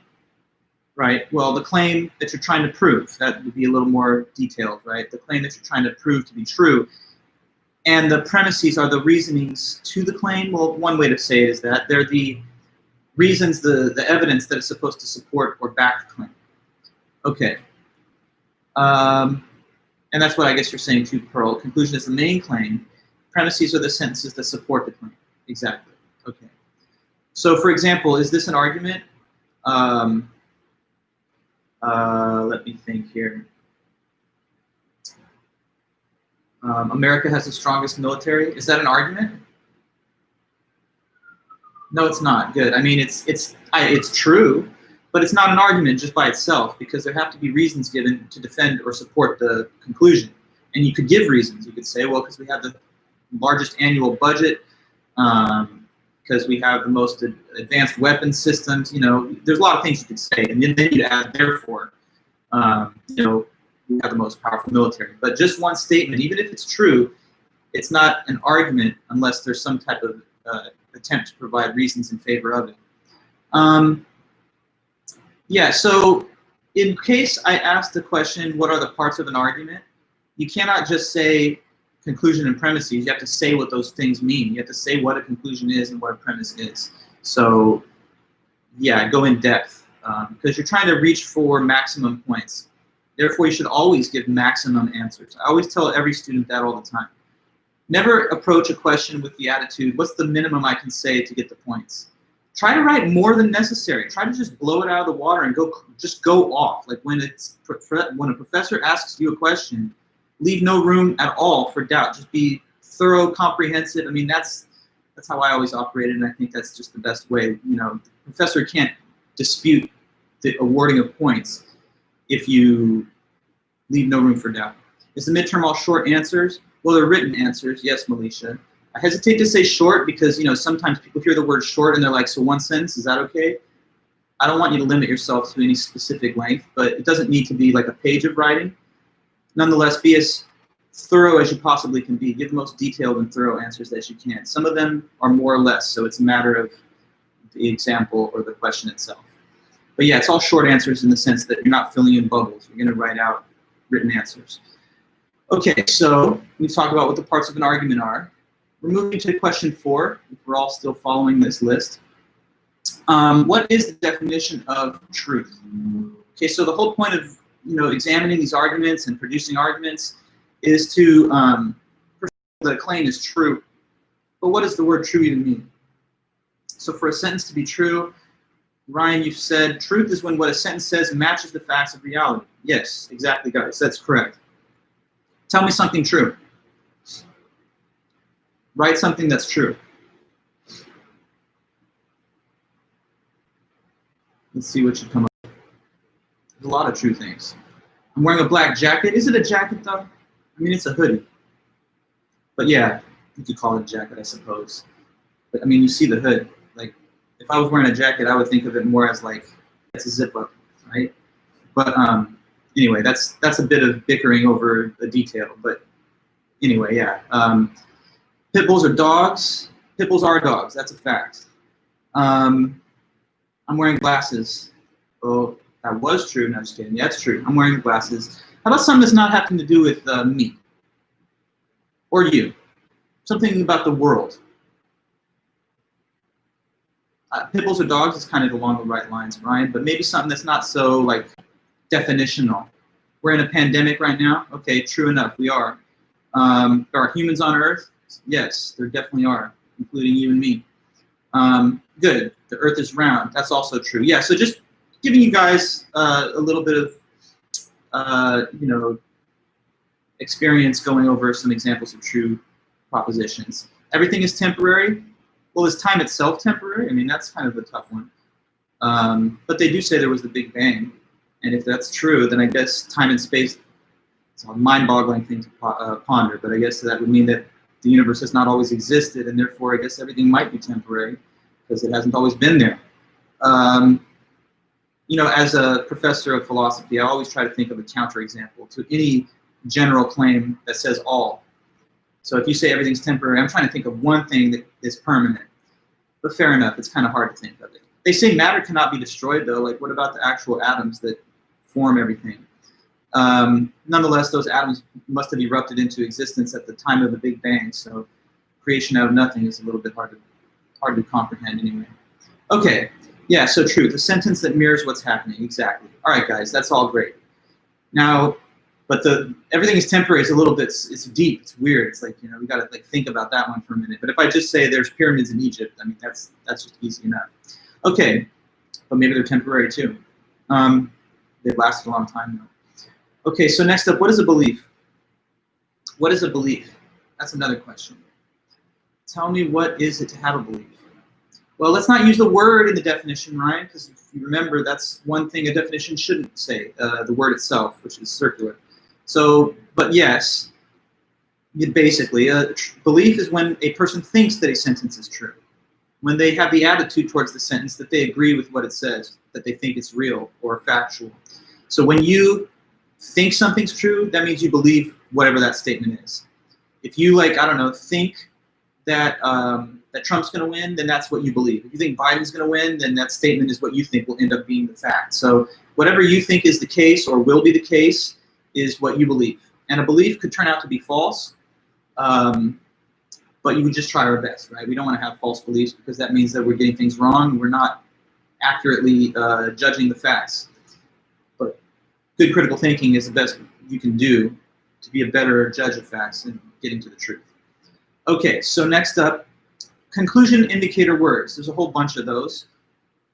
right? Well, the claim that you're trying to prove, that would be a little more detailed, right? The claim that you're trying to prove to be true. And the premises are the reasonings to the claim. Well, one way to say it is that they're the reasons, the evidence that is supposed to support or back the claim. Okay. And that's what I guess you're saying too, Pearl. Conclusion is the main claim. Premises are the sentences that support the claim. Exactly. Okay. So, for example, is this an argument? Let me think here. America has the strongest military. Is that an argument? No, it's not. Good. I mean, it's true, but it's not an argument just by itself, because there have to be reasons given to defend or support the conclusion. And you could give reasons. You could say, well, because we have the largest annual budget, because we have the most advanced weapons systems. You know, there's a lot of things you could say, and then you add therefore. You know, we have the most powerful military. But just one statement, even if it's true, it's not an argument unless there's some type of attempt to provide reasons in favor of it. Yeah, so in case I asked the question, what are the parts of an argument? You cannot just say conclusion and premises. You have to say what those things mean. You have to say what a conclusion is and what a premise is. So yeah, go in depth, because you're trying to reach for maximum points. Therefore, you should always give maximum answers. I always tell every student that all the time. Never approach a question with the attitude, what's the minimum I can say to get the points? Try to write more than necessary. Try to just blow it out of the water and just go off. Like when a professor asks you a question, leave no room at all for doubt. Just be thorough, comprehensive. I mean, that's how I always operated, and I think that's just the best way. You know, the professor can't dispute the awarding of points if you leave no room for doubt. Is the midterm all short answers? Well, they're written answers. Yes, Melisha. I hesitate to say short because, you know, sometimes people hear the word short and they're like, so one sentence, is that okay? I don't want you to limit yourself to any specific length, but it doesn't need to be like a page of writing. Nonetheless, be as thorough as you possibly can be. Give the most detailed and thorough answers as you can. Some of them are more or less, so it's a matter of the example or the question itself. But yeah, it's all short answers in the sense that you're not filling in bubbles. You're going to write out written answers. Okay, so we've talked about what the parts of an argument are. We're moving to question 4, if we're all still following this list. What is the definition of truth? Okay, so the whole point of examining these arguments and producing arguments is to that a claim is true. But what does the word true even mean? So for a sentence to be true, Ryan, you've said truth is when what a sentence says matches the facts of reality. Yes, exactly, guys. That's correct. Tell me something true. Write something that's true. Let's see what you come up with. There's a lot of true things. I'm wearing a black jacket. Is it a jacket, though? I mean, it's a hoodie. But yeah, you could call it a jacket, I suppose. But I mean, you see the hood. Like, if I was wearing a jacket, I would think of it more as like, it's a zip up, right? But anyway, that's a bit of bickering over the detail. But anyway, yeah. Pit bulls are dogs. Pit bulls are dogs. That's a fact. I'm wearing glasses. Oh, that was true. No, just kidding. Yeah, that's true. I'm wearing glasses. How about something that's not having to do with me or you? Something about the world. Pit bulls or dogs is kind of along the right lines, Ryan, but maybe something that's not so like definitional. We're in a pandemic right now. Okay, true enough, we are. There are humans on Earth. Yes, there definitely are, including you and me. Good. The Earth is round. That's also true. Yeah. So just giving you guys a little bit of experience going over some examples of true propositions. Everything is temporary. Well, is time itself temporary? I mean, that's kind of a tough one. But they do say there was the Big Bang, and if that's true, then I guess time and space. It's a mind-boggling thing to ponder. But I guess that would mean that the universe has not always existed, and therefore I guess everything might be temporary because it hasn't always been there. As a professor of philosophy, I always try to think of a counterexample to any general claim that says all. So if you say everything's temporary, I'm trying to think of one thing that is permanent. But fair enough, it's kind of hard to think of it. They say matter cannot be destroyed, though. Like, what about the actual atoms that form everything? Nonetheless, those atoms must have erupted into existence at the time of the Big Bang, so creation out of nothing is a little bit hard to comprehend anyway. Okay, yeah, so truth, a sentence that mirrors what's happening, exactly. All right, guys, that's all great. Now, but everything is temporary is a little bit, it's deep, it's weird. It's like, we gotta like think about that one for a minute. But if I just say there's pyramids in Egypt, I mean, that's just easy enough. Okay, but maybe they're temporary too. They've lasted a long time though. Okay, so next up, what is a belief? What is a belief? That's another question. Tell me, what is it to have a belief? Well, let's not use the word in the definition, right? Because if you remember, that's one thing a definition shouldn't say, the word itself, which is circular. So, but yes, basically, belief is when a person thinks that a sentence is true. When they have the attitude towards the sentence that they agree with what it says, that they think it's real or factual. So when you think something's true, that means you believe whatever that statement is. If you, like, I don't know, think that that Trump's going to win, then that's what you believe. If you think Biden's going to win, then that statement is what you think will end up being the fact. So whatever you think is the case or will be the case is what you believe. And a belief could turn out to be false, but you would just try our best, right? We don't want to have false beliefs because that means that we're getting things wrong. We're not accurately judging the facts. But good critical thinking is the best you can do to be a better judge of facts and getting to the truth. Okay, so next up, conclusion indicator words. There's a whole bunch of those.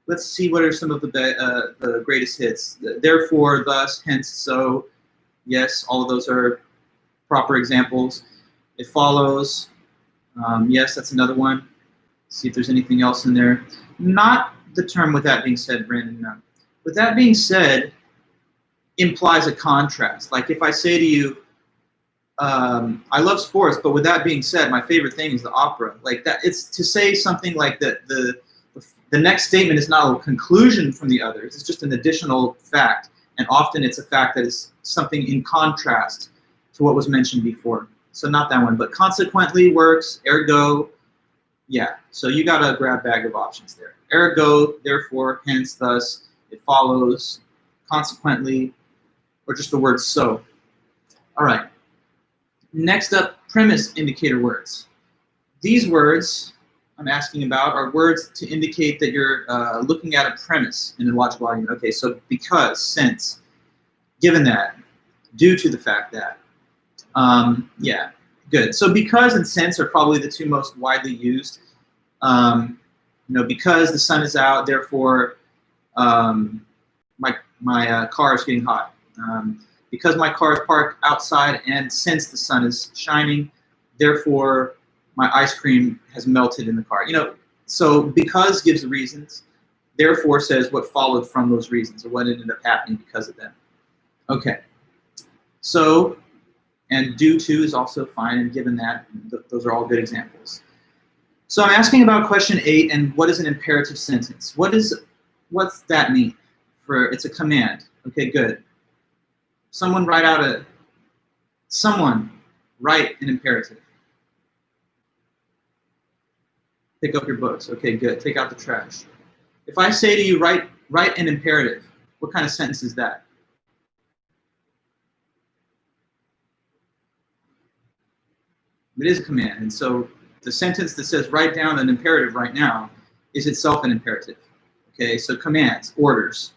Let's see what are some of the greatest hits. Therefore, thus, hence, so. Yes, all of those are proper examples. It follows. Yes, that's another one. See if there's anything else in there. Not the term with that being said, Brandon, no. With that being said implies a contrast. Like if I say to you, I love sports, but with that being said, my favorite thing is the opera. Like that, it's to say something like that. The next statement is not a conclusion from the others. It's just an additional fact, and often it's a fact that is something in contrast to what was mentioned before. So not that one, but consequently works, ergo, yeah. So you got a grab bag of options there. Ergo, therefore, hence, thus, it follows, consequently, or just the word so. All right. Next up, premise indicator words. These words I'm asking about are words to indicate that you're looking at a premise in a logical argument. Okay, so because, since, given that, due to the fact that. Yeah, good. So because and since are probably the two most widely used. Because the sun is out, therefore my car is getting hot. Because my car is parked outside and since the sun is shining, therefore my ice cream has melted in the car. So because gives the reasons, therefore says what followed from those reasons or what ended up happening because of them. Okay. So, and due to is also fine, and given that, those are all good examples. So I'm asking about question 8, and what is an imperative sentence? What's that mean? It's a command. Okay, good. Someone write an imperative. Pick up your books. Okay, good. Take out the trash. If I say to you, write an imperative, what kind of sentence is that? It is a command, and so the sentence that says write down an imperative right now is itself an imperative. Okay, so commands, orders,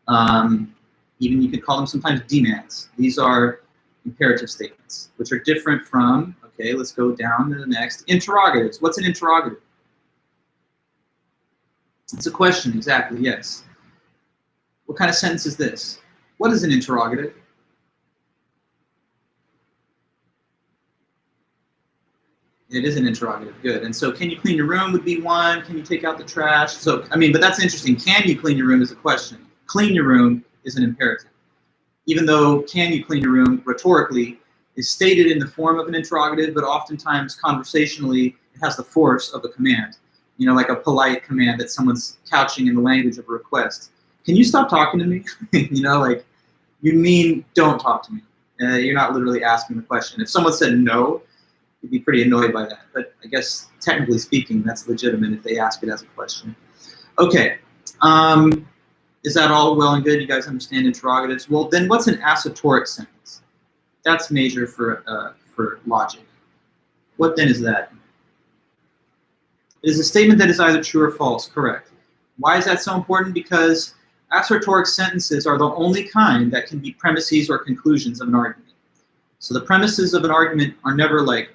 even you could call them sometimes demands. These are imperative statements, which are different from, okay, let's go down to the next, interrogatives. What's an interrogative? It's a question, exactly, yes. What kind of sentence is this? What is an interrogative? It is an interrogative, good. And so can you clean your room would be one, can you take out the trash? So, but that's interesting. Can you clean your room is a question. Clean your room is an imperative. Even though can you clean your room rhetorically is stated in the form of an interrogative, but oftentimes conversationally it has the force of a command. Like a polite command that someone's couching in the language of a request. Can you stop talking to me? Like you mean don't talk to me. You're not literally asking the question. If someone said no, you'd be pretty annoyed by that. But I guess technically speaking, that's legitimate if they ask it as a question. Okay. Is that all well and good? You guys understand interrogatives? Well, then what's an assertoric sentence? That's major for logic. What then is that? It is a statement that is either true or false, correct. Why is that so important? Because assertoric sentences are the only kind that can be premises or conclusions of an argument. So the premises of an argument are never like,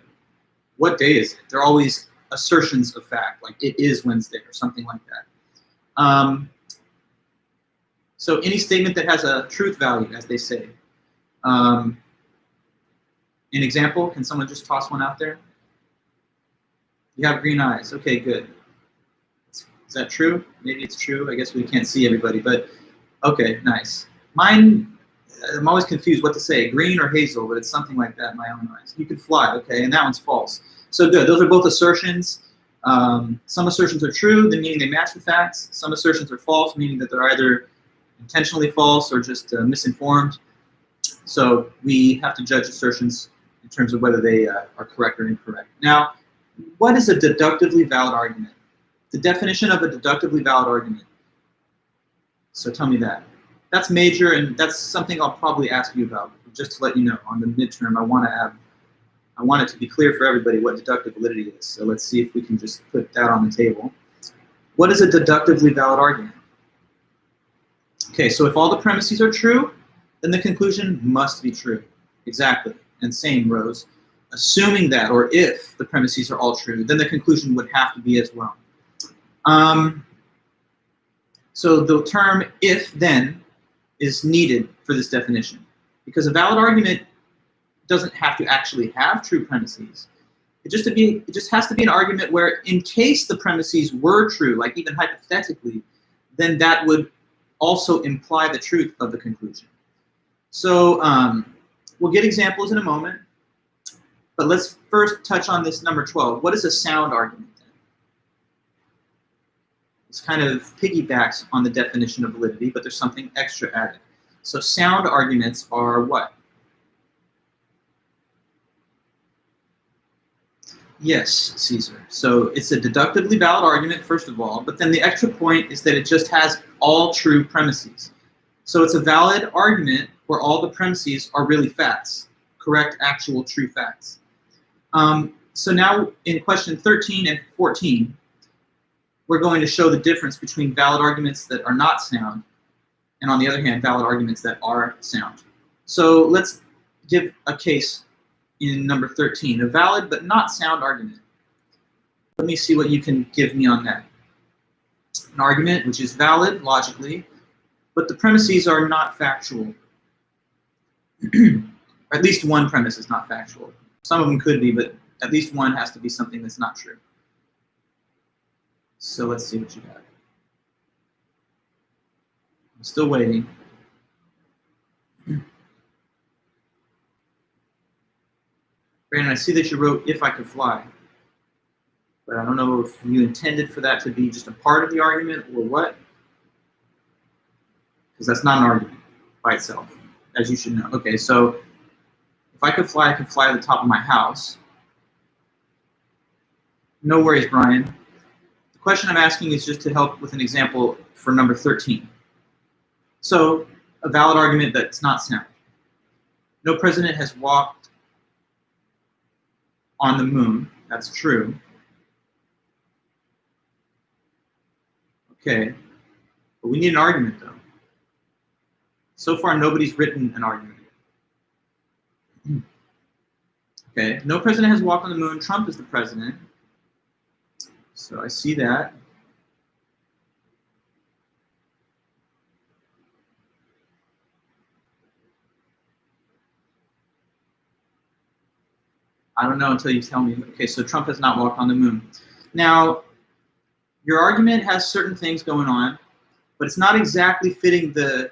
what day is it? They're always assertions of fact, like it is Wednesday or something like that. So any statement that has a truth value, as they say. An example, can someone just toss one out there? You have green eyes. Okay, good. Is that true? Maybe it's true. I guess we can't see everybody, but okay, nice. Mine, I'm always confused what to say, green or hazel, but it's something like that in my own eyes. You can fly, okay, and that one's false. So good, those are both assertions. Some assertions are true, meaning they match the facts. Some assertions are false, meaning that they're either intentionally false or just misinformed. So we have to judge assertions in terms of whether they are correct or incorrect. Now, what is a deductively valid argument? The definition of a deductively valid argument. So tell me that. That's major, and that's something I'll probably ask you about. Just to let you know, on the midterm, I want it to be clear for everybody what deductive validity is. So let's see if we can just put that on the table. What is a deductively valid argument? Okay, so if all the premises are true, then the conclusion must be true. Exactly. And same, Rose. Assuming that, or if the premises are all true, then the conclusion would have to be as well. So the term if, then, is needed for this definition. Because a valid argument doesn't have to actually have true premises. It just has to be an argument where in case the premises were true, like even hypothetically, then that would also imply the truth of the conclusion. So we'll get examples in a moment, but let's first touch on this number 12. What is a sound argument then? This kind of piggybacks on the definition of validity, but there's something extra added. So sound arguments are what? Yes, Caesar. So it's a deductively valid argument, first of all, but then the extra point is that it just has all true premises. So it's a valid argument where all the premises are really facts, correct, actual, true facts. So now in question 13 and 14, we're going to show the difference between valid arguments that are not sound and, on the other hand, valid arguments that are sound. So let's give a case in number 13, a valid but not sound argument. Let me see what you can give me on that. An argument which is valid logically, but the premises are not factual. Or at least one premise is not factual. Some of them could be, but at least one has to be something that's not true. So let's see what you have. I'm still waiting. Brandon, I see that you wrote "if I could fly," but I don't know if you intended for that to be just a part of the argument or what, because that's not an argument by itself, as you should know. Okay, so if I could fly to the top of my house. No worries, Brian. The question I'm asking is just to help with an example for number 13. So, a valid argument that's not sound. No president has walked on the moon. That's true. Okay, but we need an argument though. So far, nobody's written an argument. Okay, no president has walked on the moon. Trump is the president. So I see that. I don't know until you tell me. Okay, so Trump has not walked on the moon. Now, your argument has certain things going on, but it's not exactly fitting the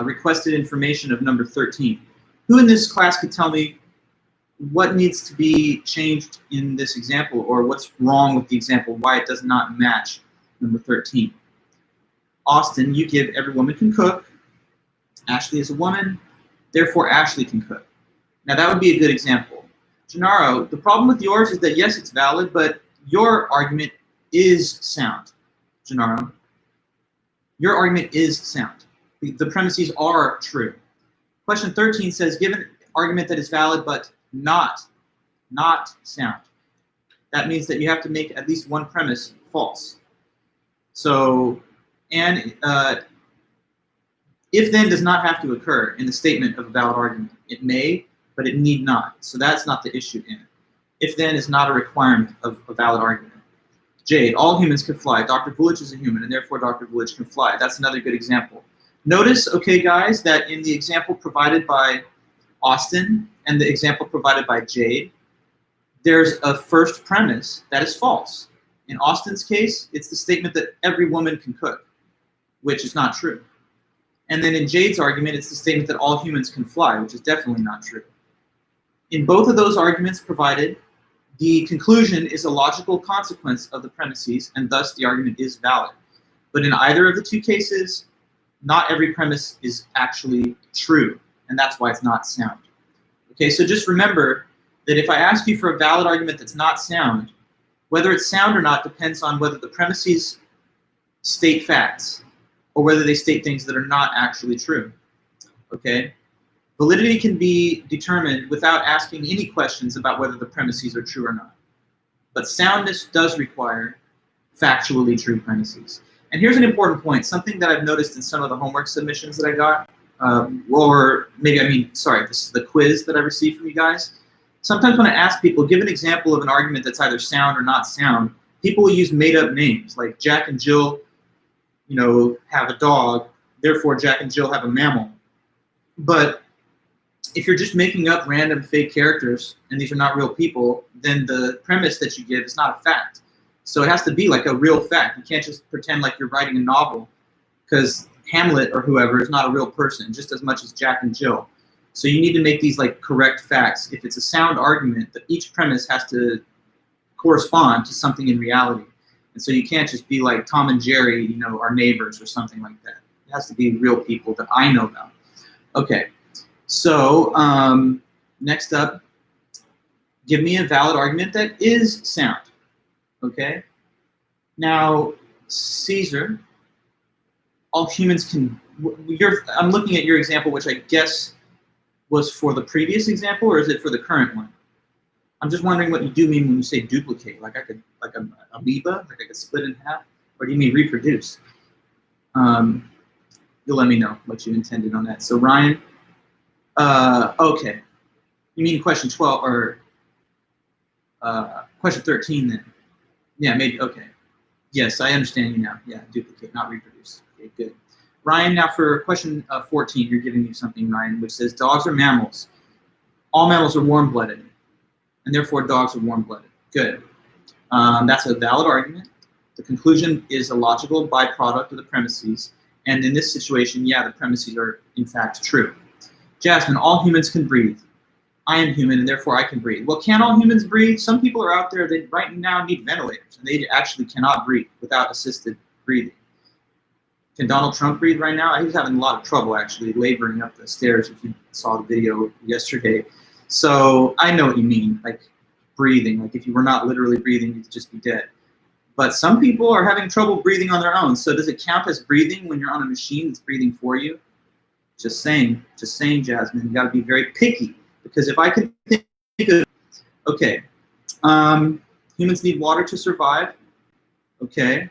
requested information of number 13. Who in this class could tell me what needs to be changed in this example, or what's wrong with the example, why it does not match number 13? Austin, you give every woman can cook. Ashley is a woman, therefore Ashley can cook. Now that would be a good example. Gennaro, the problem with yours is that yes, it's valid, but your argument is sound. Gennaro, your argument is sound. The premises are true. Question 13 says, give an argument that is valid but not sound. That means that you have to make at least one premise false. So, and if then does not have to occur in the statement of a valid argument. It may, but it need not. So that's not the issue in it. If then is not a requirement of a valid argument. Jade, all humans can fly. Dr. Vulich is a human, and therefore Dr. Vulich can fly. That's another good example. Notice, okay, guys, that in the example provided by Austin and the example provided by Jade, there's a first premise that is false. In Austin's case, it's the statement that every woman can cook, which is not true. And then in Jade's argument, it's the statement that all humans can fly, which is definitely not true. In both of those arguments provided, the conclusion is a logical consequence of the premises, and thus the argument is valid. But in either of the two cases, not every premise is actually true, and that's why it's not sound. Okay, so just remember that if I ask you for a valid argument that's not sound, whether it's sound or not depends on whether the premises state facts or whether they state things that are not actually true. Okay? Validity can be determined without asking any questions about whether the premises are true or not. But soundness does require factually true premises. And here's an important point, something that I've noticed in some of the homework submissions that I got, or maybe the quiz that I received from you guys. Sometimes when I ask people, give an example of an argument that's either sound or not sound, people will use made-up names, like Jack and Jill, have a dog, therefore Jack and Jill have a mammal. But if you're just making up random fake characters, and these are not real people, then the premise that you give is not a fact. So it has to be like a real fact. You can't just pretend like you're writing a novel, because Hamlet or whoever is not a real person, just as much as Jack and Jill. So you need to make these like correct facts. If it's a sound argument, that each premise has to correspond to something in reality. And so you can't just be like Tom and Jerry, our neighbors or something like that. It has to be real people that I know about. Okay, so next up, Give me a valid argument that is sound. Okay? Now, Caesar, all humans can, I'm looking at your example, which I guess was for the previous example, or is it for the current one? I'm just wondering what you do mean when you say duplicate, like an amoeba, like I could split in half, or do you mean reproduce? You'll let me know what you intended on that. So Ryan, okay. You mean question 12, or question 13 then? Yeah, maybe, okay. Yes, I understand you now. Yeah, duplicate, not reproduce. Okay, good. Ryan, now for question 14, you're giving me something, Ryan, which says dogs are mammals. All mammals are warm-blooded, and therefore dogs are warm-blooded. Good. That's a valid argument. The conclusion is a logical byproduct of the premises, and in this situation, yeah, the premises are in fact true. Jasmine, all humans can breathe. I am human, and therefore I can breathe. Well, can all humans breathe? Some people are out there that right now need ventilators, and they actually cannot breathe without assisted breathing. Can Donald Trump breathe right now? He's having a lot of trouble, actually, laboring up the stairs, if you saw the video yesterday. So I know what you mean, like breathing. Like if you were not literally breathing, you'd just be dead. But some people are having trouble breathing on their own. So does it count as breathing when you're on a machine that's breathing for you? Just saying, Jasmine. You got to be very picky. Because if I could think of, okay, humans need water to survive. Okay.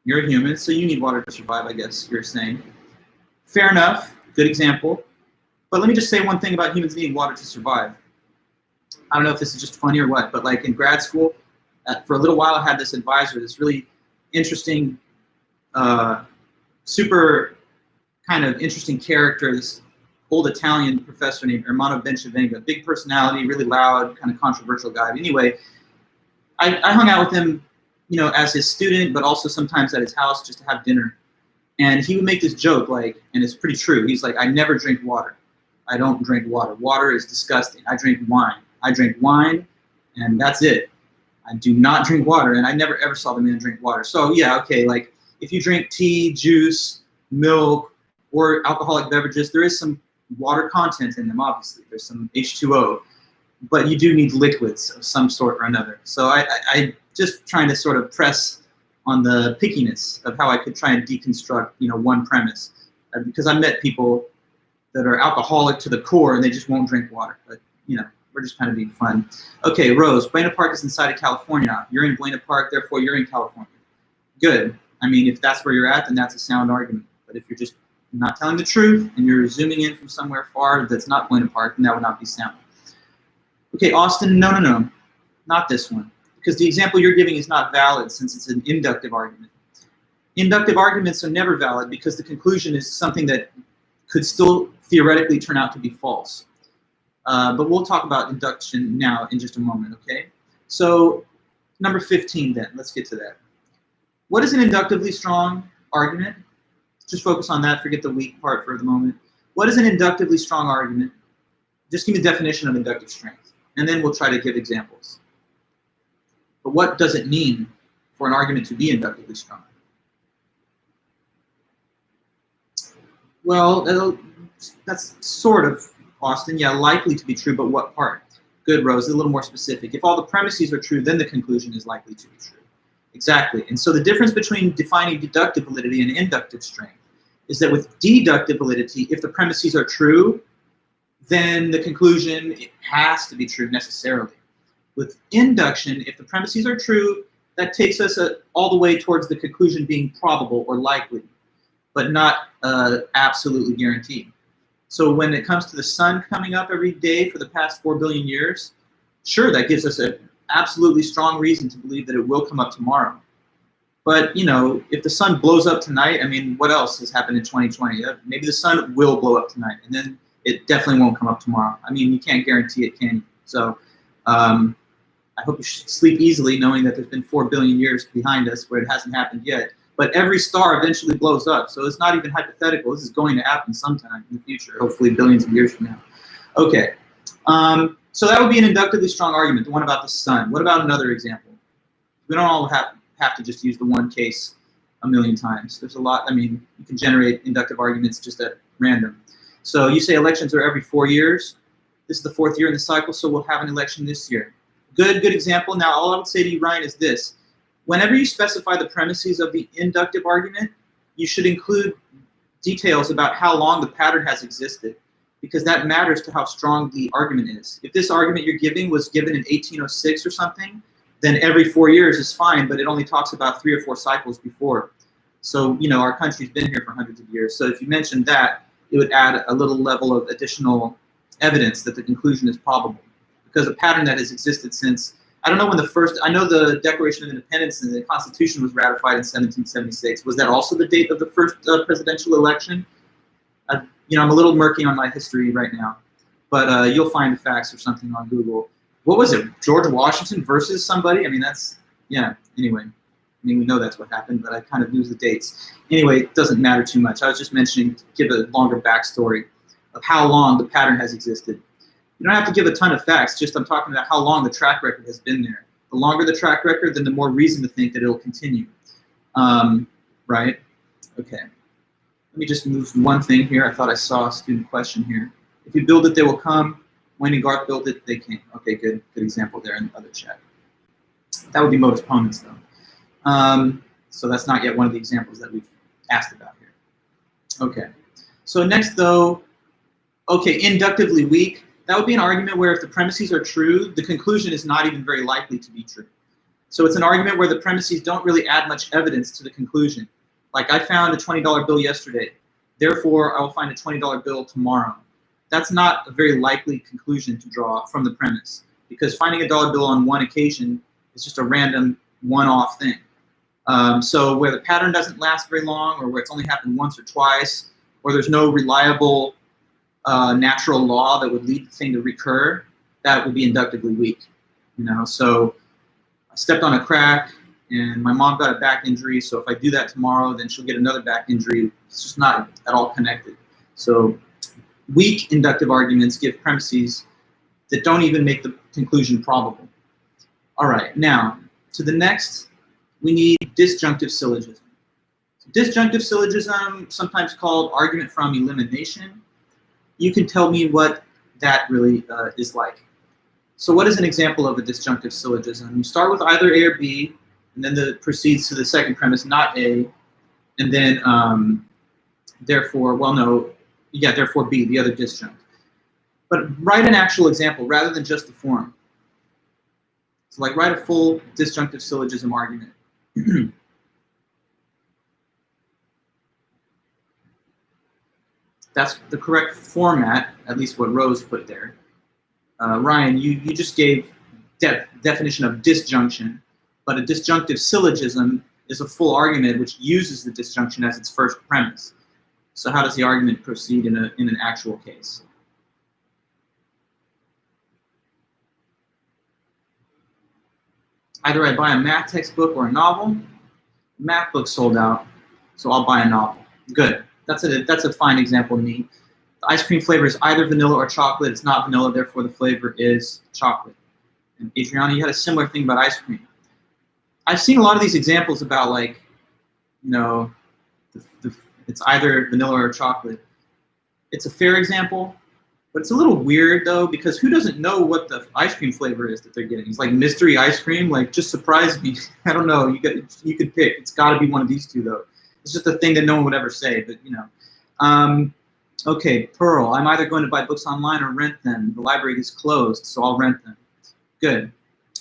You're a human, so you need water to survive, I guess you're saying. Fair enough, good example. But let me just say one thing about humans needing water to survive. I don't know if this is just funny or what, but like in grad school, for a little while I had this advisor, this really interesting, super kind of interesting character, this old Italian professor named Ermanno Benchavenga, big personality, really loud, kind of controversial guy. But anyway, I hung out with him, you know, as his student, but also sometimes at his house just to have dinner. And he would make this joke, like, and it's pretty true. He's like, I never drink water. I don't drink water. Water is disgusting. I drink wine. I drink wine, and that's it. I do not drink water, and I never ever saw the man drink water. So yeah, okay, like if you drink tea, juice, milk, or alcoholic beverages, there is some water content in them, obviously. There's some H2O, but you do need liquids of some sort or another. So I just trying to sort of press on the pickiness of how I could try and deconstruct, you know, one premise. Because I met people that are alcoholic to the core and they just won't drink water. But, you know, we're just kind of being fun. Okay, Rose, Buena Park is inside of California. You're in Buena Park, therefore you're in California. Good. I mean, if that's where you're at, then that's a sound argument. But if you're just not telling the truth and you're zooming in from somewhere far that's not Buena Park, then that would not be sound. Okay, Austin, no, not this one. Because the example you're giving is not valid since it's an inductive argument. Inductive arguments are never valid because the conclusion is something that could still theoretically turn out to be false. But we'll talk about induction now in just a moment, okay? So number 15 then, let's get to that. What is an inductively strong argument? Just focus on that, forget the weak part for the moment. What is an inductively strong argument? Just give me a definition of inductive strength, and then we'll try to give examples. But what does it mean for an argument to be inductively strong? Well, that's sort of, Austin, yeah, likely to be true, but what part? Good, Rose, a little more specific. If all the premises are true, then the conclusion is likely to be true. Exactly, and so the difference between defining deductive validity and inductive strength is that with deductive validity, if the premises are true, then the conclusion it has to be true necessarily. With induction, if the premises are true, that takes us all the way towards the conclusion being probable or likely, but not absolutely guaranteed. So when it comes to the sun coming up every day for the past 4 billion years, sure, that gives us an absolutely strong reason to believe that it will come up tomorrow. But, you know, if the sun blows up tonight, I mean, what else has happened in 2020? Maybe the sun will blow up tonight, and then it definitely won't come up tomorrow. I mean, you can't guarantee it, can you? So I hope you sleep easily knowing that there's been 4 billion years behind us where it hasn't happened yet. But every star eventually blows up, so it's not even hypothetical. This is going to happen sometime in the future, hopefully billions of years from now. Okay, so that would be an inductively strong argument, the one about the sun. What about another example? We don't all have to just use the one case a million times. There's a lot, I mean, you can generate inductive arguments just at random. So you say elections are every 4 years. This is the 4th year in the cycle, so we'll have an election this year. Good example. Now, all I would say to you, Ryan, is this. Whenever you specify the premises of the inductive argument, you should include details about how long the pattern has existed, because that matters to how strong the argument is. If this argument you're giving was given in 1806 or something, then every 4 years is fine, but it only talks about 3 or 4 cycles before. So, you know, our country's been here for hundreds of years. So if you mentioned that, it would add a little level of additional evidence that the conclusion is probable, because a pattern that has existed since, I don't know when I know the Declaration of Independence and the Constitution was ratified in 1776. Was that also the date of the first presidential election? You know, I'm a little murky on my history right now, but you'll find the facts or something on Google. What was it, George Washington versus somebody? I mean, that's, yeah, anyway. I mean, we know that's what happened, but I kind of lose the dates. Anyway, it doesn't matter too much. I was just mentioning to give a longer backstory of how long the pattern has existed. You don't have to give a ton of facts, just I'm talking about how long the track record has been there. The longer the track record, then the more reason to think that it'll continue. Right? Okay. Let me just move one thing here. I thought I saw a student question here. If you build it, they will come. Wayne and Garth build it, they came. Okay, good example there in the other chat. That would be modus ponens, though. So that's not yet one of the examples that we've asked about here. Okay. So next, though, okay, inductively weak. That would be an argument where if the premises are true, the conclusion is not even very likely to be true. So it's an argument where the premises don't really add much evidence to the conclusion. Like, I found a $20 bill yesterday, therefore I will find a $20 bill tomorrow. That's not a very likely conclusion to draw from the premise, because finding a dollar bill on one occasion is just a random one-off thing. So where the pattern doesn't last very long, or where it's only happened once or twice, or there's no reliable natural law that would lead the thing to recur, that would be inductively weak. You know, so I stepped on a crack, and my mom got a back injury, so if I do that tomorrow, then she'll get another back injury. It's just not at all connected. So weak inductive arguments give premises that don't even make the conclusion probable. All right, now, to the next, we need disjunctive syllogism. So disjunctive syllogism, sometimes called argument from elimination. You can tell me what that really is like. So what is an example of a disjunctive syllogism? You start with either A or B, and then it proceeds to the second premise, not A, and then therefore, well, no, yeah, therefore B, the other disjunct. But write an actual example rather than just the form. So like write a full disjunctive syllogism argument. That's the correct format, at least what Rose put there. Ryan, you just gave definition of disjunction, but a disjunctive syllogism is a full argument which uses the disjunction as its first premise. So how does the argument proceed in an actual case? Either I buy a math textbook or a novel. Math book sold out, so I'll buy a novel. Good. That's a fine example of me. The ice cream flavor is either vanilla or chocolate. It's not vanilla, therefore the flavor is chocolate. And Adriana, you had a similar thing about ice cream. I've seen a lot of these examples about, like, you know, it's either vanilla or chocolate. It's a fair example, but it's a little weird though, because who doesn't know what the ice cream flavor is that they're getting? It's like mystery ice cream, like, just surprise me. I don't know, you could pick. It's gotta be one of these two though. It's just a thing that no one would ever say, but you know. Okay, Pearl, I'm either going to buy books online or rent them. The library is closed, so I'll rent them. Good.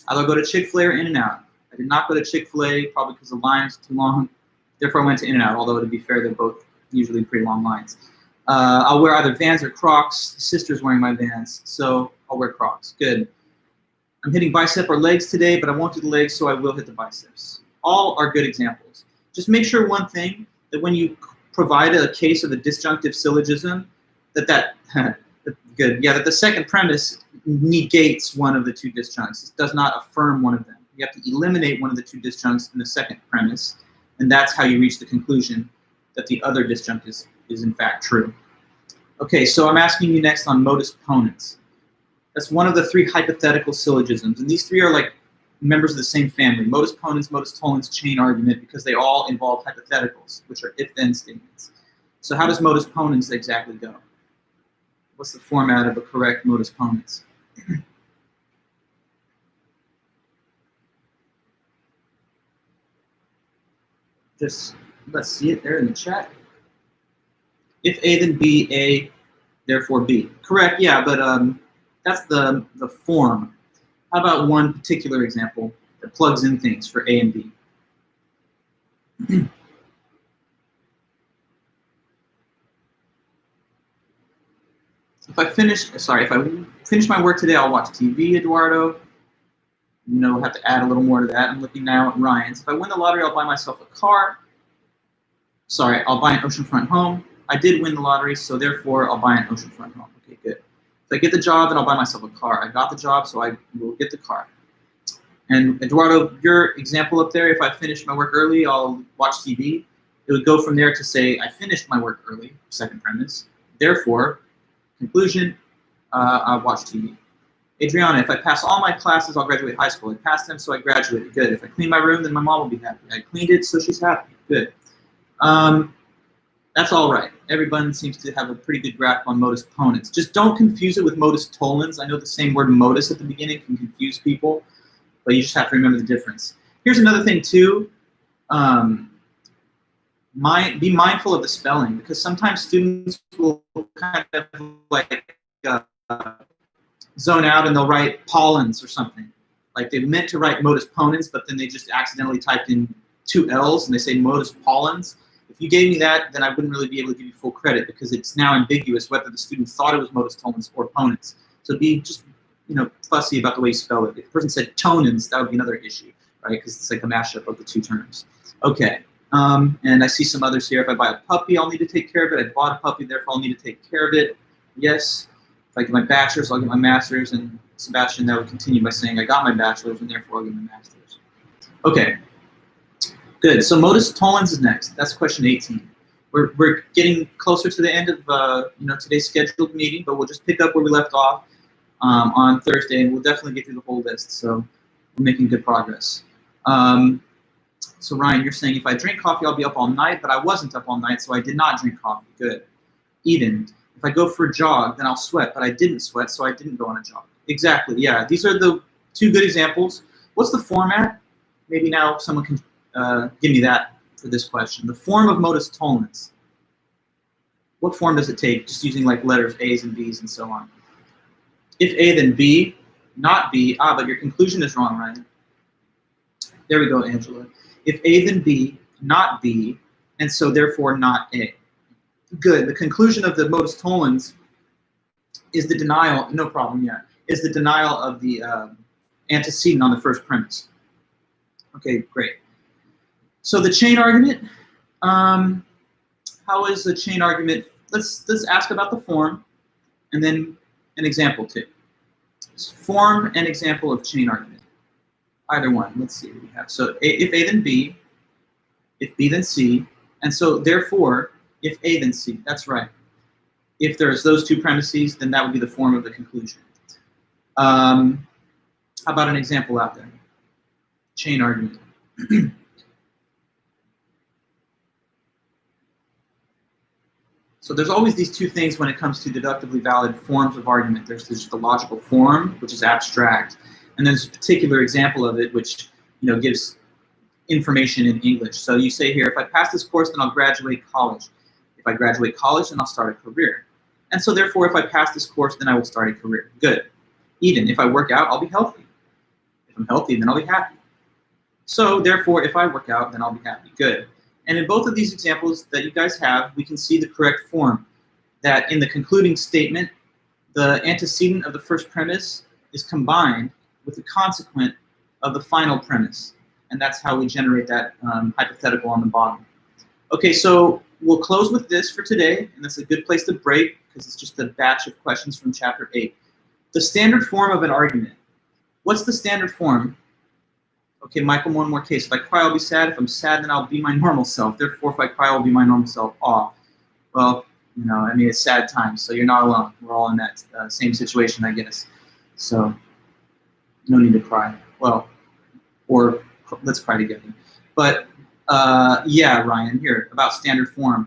I'll go to Chick-fil-A or In-N-Out. I did not go to Chick-fil-A, probably because the line's too long. Therefore, I went to In-N-Out, although to be fair, they're both usually pretty long lines. I'll wear either Vans or Crocs. Sister's wearing my Vans, so I'll wear Crocs. Good. I'm hitting bicep or legs today, but I won't do the legs, so I will hit the biceps. All are good examples. Just make sure one thing, that when you provide a case of a disjunctive syllogism, that the second premise negates one of the two disjuncts. It does not affirm one of them. You have to eliminate one of the two disjuncts in the second premise, and that's how you reach the conclusion that the other disjunct is in fact true. Okay, so I'm asking you next on modus ponens. That's one of the three hypothetical syllogisms, and these three are like members of the same family: modus ponens, modus tollens, chain argument, because they all involve hypotheticals, which are if-then statements. So how does modus ponens exactly go? What's the format of a correct modus ponens? Just let's see it there in the chat. If A, then B, A, therefore B. Correct, yeah, but that's the form. How about one particular example that plugs in things for A and B? If I finish my work today, I'll watch TV, Eduardo. You know, have to add a little more to that. I'm looking now at Ryan's. If I win the lottery, I'll buy myself a car. Sorry, I'll buy an oceanfront home. I did win the lottery, so therefore I'll buy an oceanfront home. Okay, good. If I get the job, then I'll buy myself a car. I got the job, so I will get the car. And Eduardo, your example up there, if I finish my work early, I'll watch TV. It would go from there to say, I finished my work early, second premise. Therefore, conclusion, I'll watch TV. Adriana, if I pass all my classes, I'll graduate high school. I passed them, so I graduated. Good. If I clean my room, then my mom will be happy. I cleaned it, so she's happy. Good. That's all right. Everyone seems to have a pretty good grasp on modus ponens. Just don't confuse it with modus tollens. I know the same word modus at the beginning can confuse people, but you just have to remember the difference. Here's another thing too. Be mindful of the spelling, because sometimes students will kind of like zone out and they'll write pollens or something. Like they meant to write modus ponens, but then they just accidentally typed in 2 L's and they say modus pollens. If you gave me that, then I wouldn't really be able to give you full credit, because it's now ambiguous whether the student thought it was modus tollens or ponens. So be just, you know, fussy about the way you spell it. If the person said tonens, that would be another issue, right? Because it's like a mashup of the two terms. Okay, and I see some others here. If I buy a puppy, I'll need to take care of it. I bought a puppy, therefore I'll need to take care of it. Yes. If I get my bachelor's, I'll get my master's, and Sebastian, that would continue by saying I got my bachelor's, and therefore I'll get my master's. Okay. Good. So modus tollens is next. That's question 18. We're getting closer to the end of today's scheduled meeting, but we'll just pick up where we left off on Thursday, and we'll definitely get through the whole list. So we're making good progress. So Ryan, you're saying if I drink coffee, I'll be up all night, but I wasn't up all night, so I did not drink coffee. Good. Eden, if I go for a jog, then I'll sweat, but I didn't sweat, so I didn't go on a jog. Exactly. Yeah. These are the 2 good examples. What's the format? Maybe now someone can give me that for this question. The form of modus tollens. What form does it take? Just using like letters A's and B's and so on. If A, then B, not B. Ah, but your conclusion is wrong, right? There we go, Angela. If A, then B, not B, and so therefore not A. Good. The conclusion of the modus tollens is the denial, no problem yet, is the denial of the antecedent on the first premise. Okay, great. So the chain argument, how is the chain argument? Let's ask about the form, and then an example too. Form and example of chain argument. Either one. Let's see what we have. So if A then B, if B then C, and so therefore if A then C. That's right. If there's those 2 premises, then that would be the form of the conclusion. How about an example out there? Chain argument. So there's always these 2 things when it comes to deductively valid forms of argument. There's just the logical form, which is abstract, and there's a particular example of it, which gives information in English. So you say here, if I pass this course, then I'll graduate college. If I graduate college, then I'll start a career. And so therefore, if I pass this course, then I will start a career. Good. Eden, if I work out, I'll be healthy. If I'm healthy, then I'll be happy. So therefore, if I work out, then I'll be happy. Good. And in both of these examples that you guys have, we can see the correct form. That in the concluding statement, the antecedent of the first premise is combined with the consequent of the final premise. And that's how we generate that hypothetical on the bottom. Okay, so we'll close with this for today, and that's a good place to break because it's just a batch of questions from chapter 8. The standard form of an argument. What's the standard form? Okay, Michael, one more case. If I cry, I'll be sad. If I'm sad, then I'll be my normal self. Therefore, if I cry, I'll be my normal self. Aw. Well, it's sad times, so you're not alone. We're all in that same situation, I guess. So, no need to cry. Well, or let's cry together. But, yeah, Ryan, here, about standard form.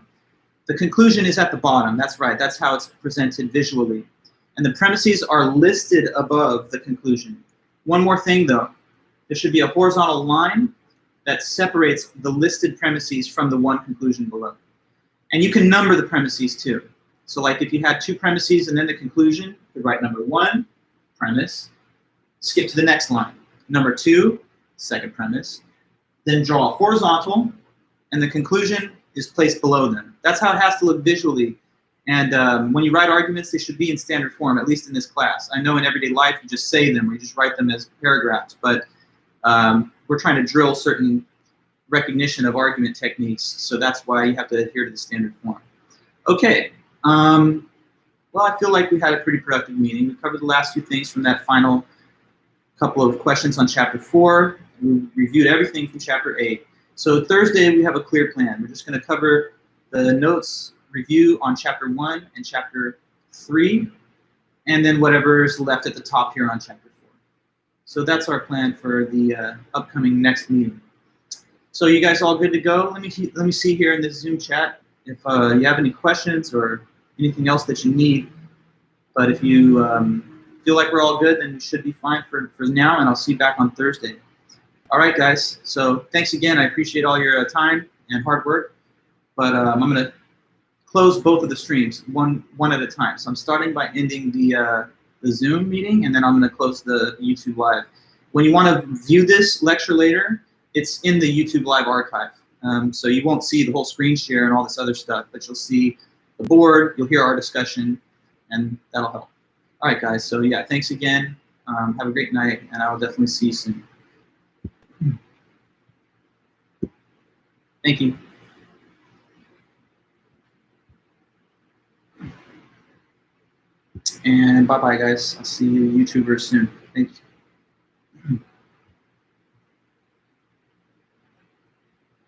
The conclusion is at the bottom. That's right. That's how it's presented visually. And the premises are listed above the conclusion. One more thing, though. There should be a horizontal line that separates the listed premises from the one conclusion below. And you can number the premises, too. So like if you had 2 premises and then the conclusion, you could write number 1, premise, skip to the next line. Number 2, second premise. Then draw a horizontal, and the conclusion is placed below them. That's how it has to look visually. And when you write arguments, they should be in standard form, at least in this class. I know in everyday life you just say them or you just write them as paragraphs, but we're trying to drill certain recognition of argument techniques, so that's why you have to adhere to the standard form. Okay, well, I feel like we had a pretty productive meeting. We covered the last 2 things from that final couple of questions on Chapter 4. We reviewed everything from Chapter 8. So Thursday, we have a clear plan. We're just going to cover the notes review on Chapter 1 and Chapter 3, and then whatever's left at the top here on Chapter 4. So that's our plan for the upcoming next meeting. So you guys all good to go? Let me see here in the Zoom chat if you have any questions or anything else that you need. But if you feel like we're all good, then you should be fine for now, and I'll see you back on Thursday. All right, guys. So thanks again. I appreciate all your time and hard work. But I'm going to close both of the streams one at a time. So I'm starting by ending the Zoom meeting, and then I'm going to close the YouTube Live. When you want to view this lecture later, it's in the YouTube Live archive. So you won't see the whole screen share and all this other stuff, but you'll see the board, you'll hear our discussion, and that'll help. All right, guys. So yeah, thanks again. Have a great night, and I will definitely see you soon. Thank you. And bye-bye, guys. I'll see you YouTubers soon. Thank you.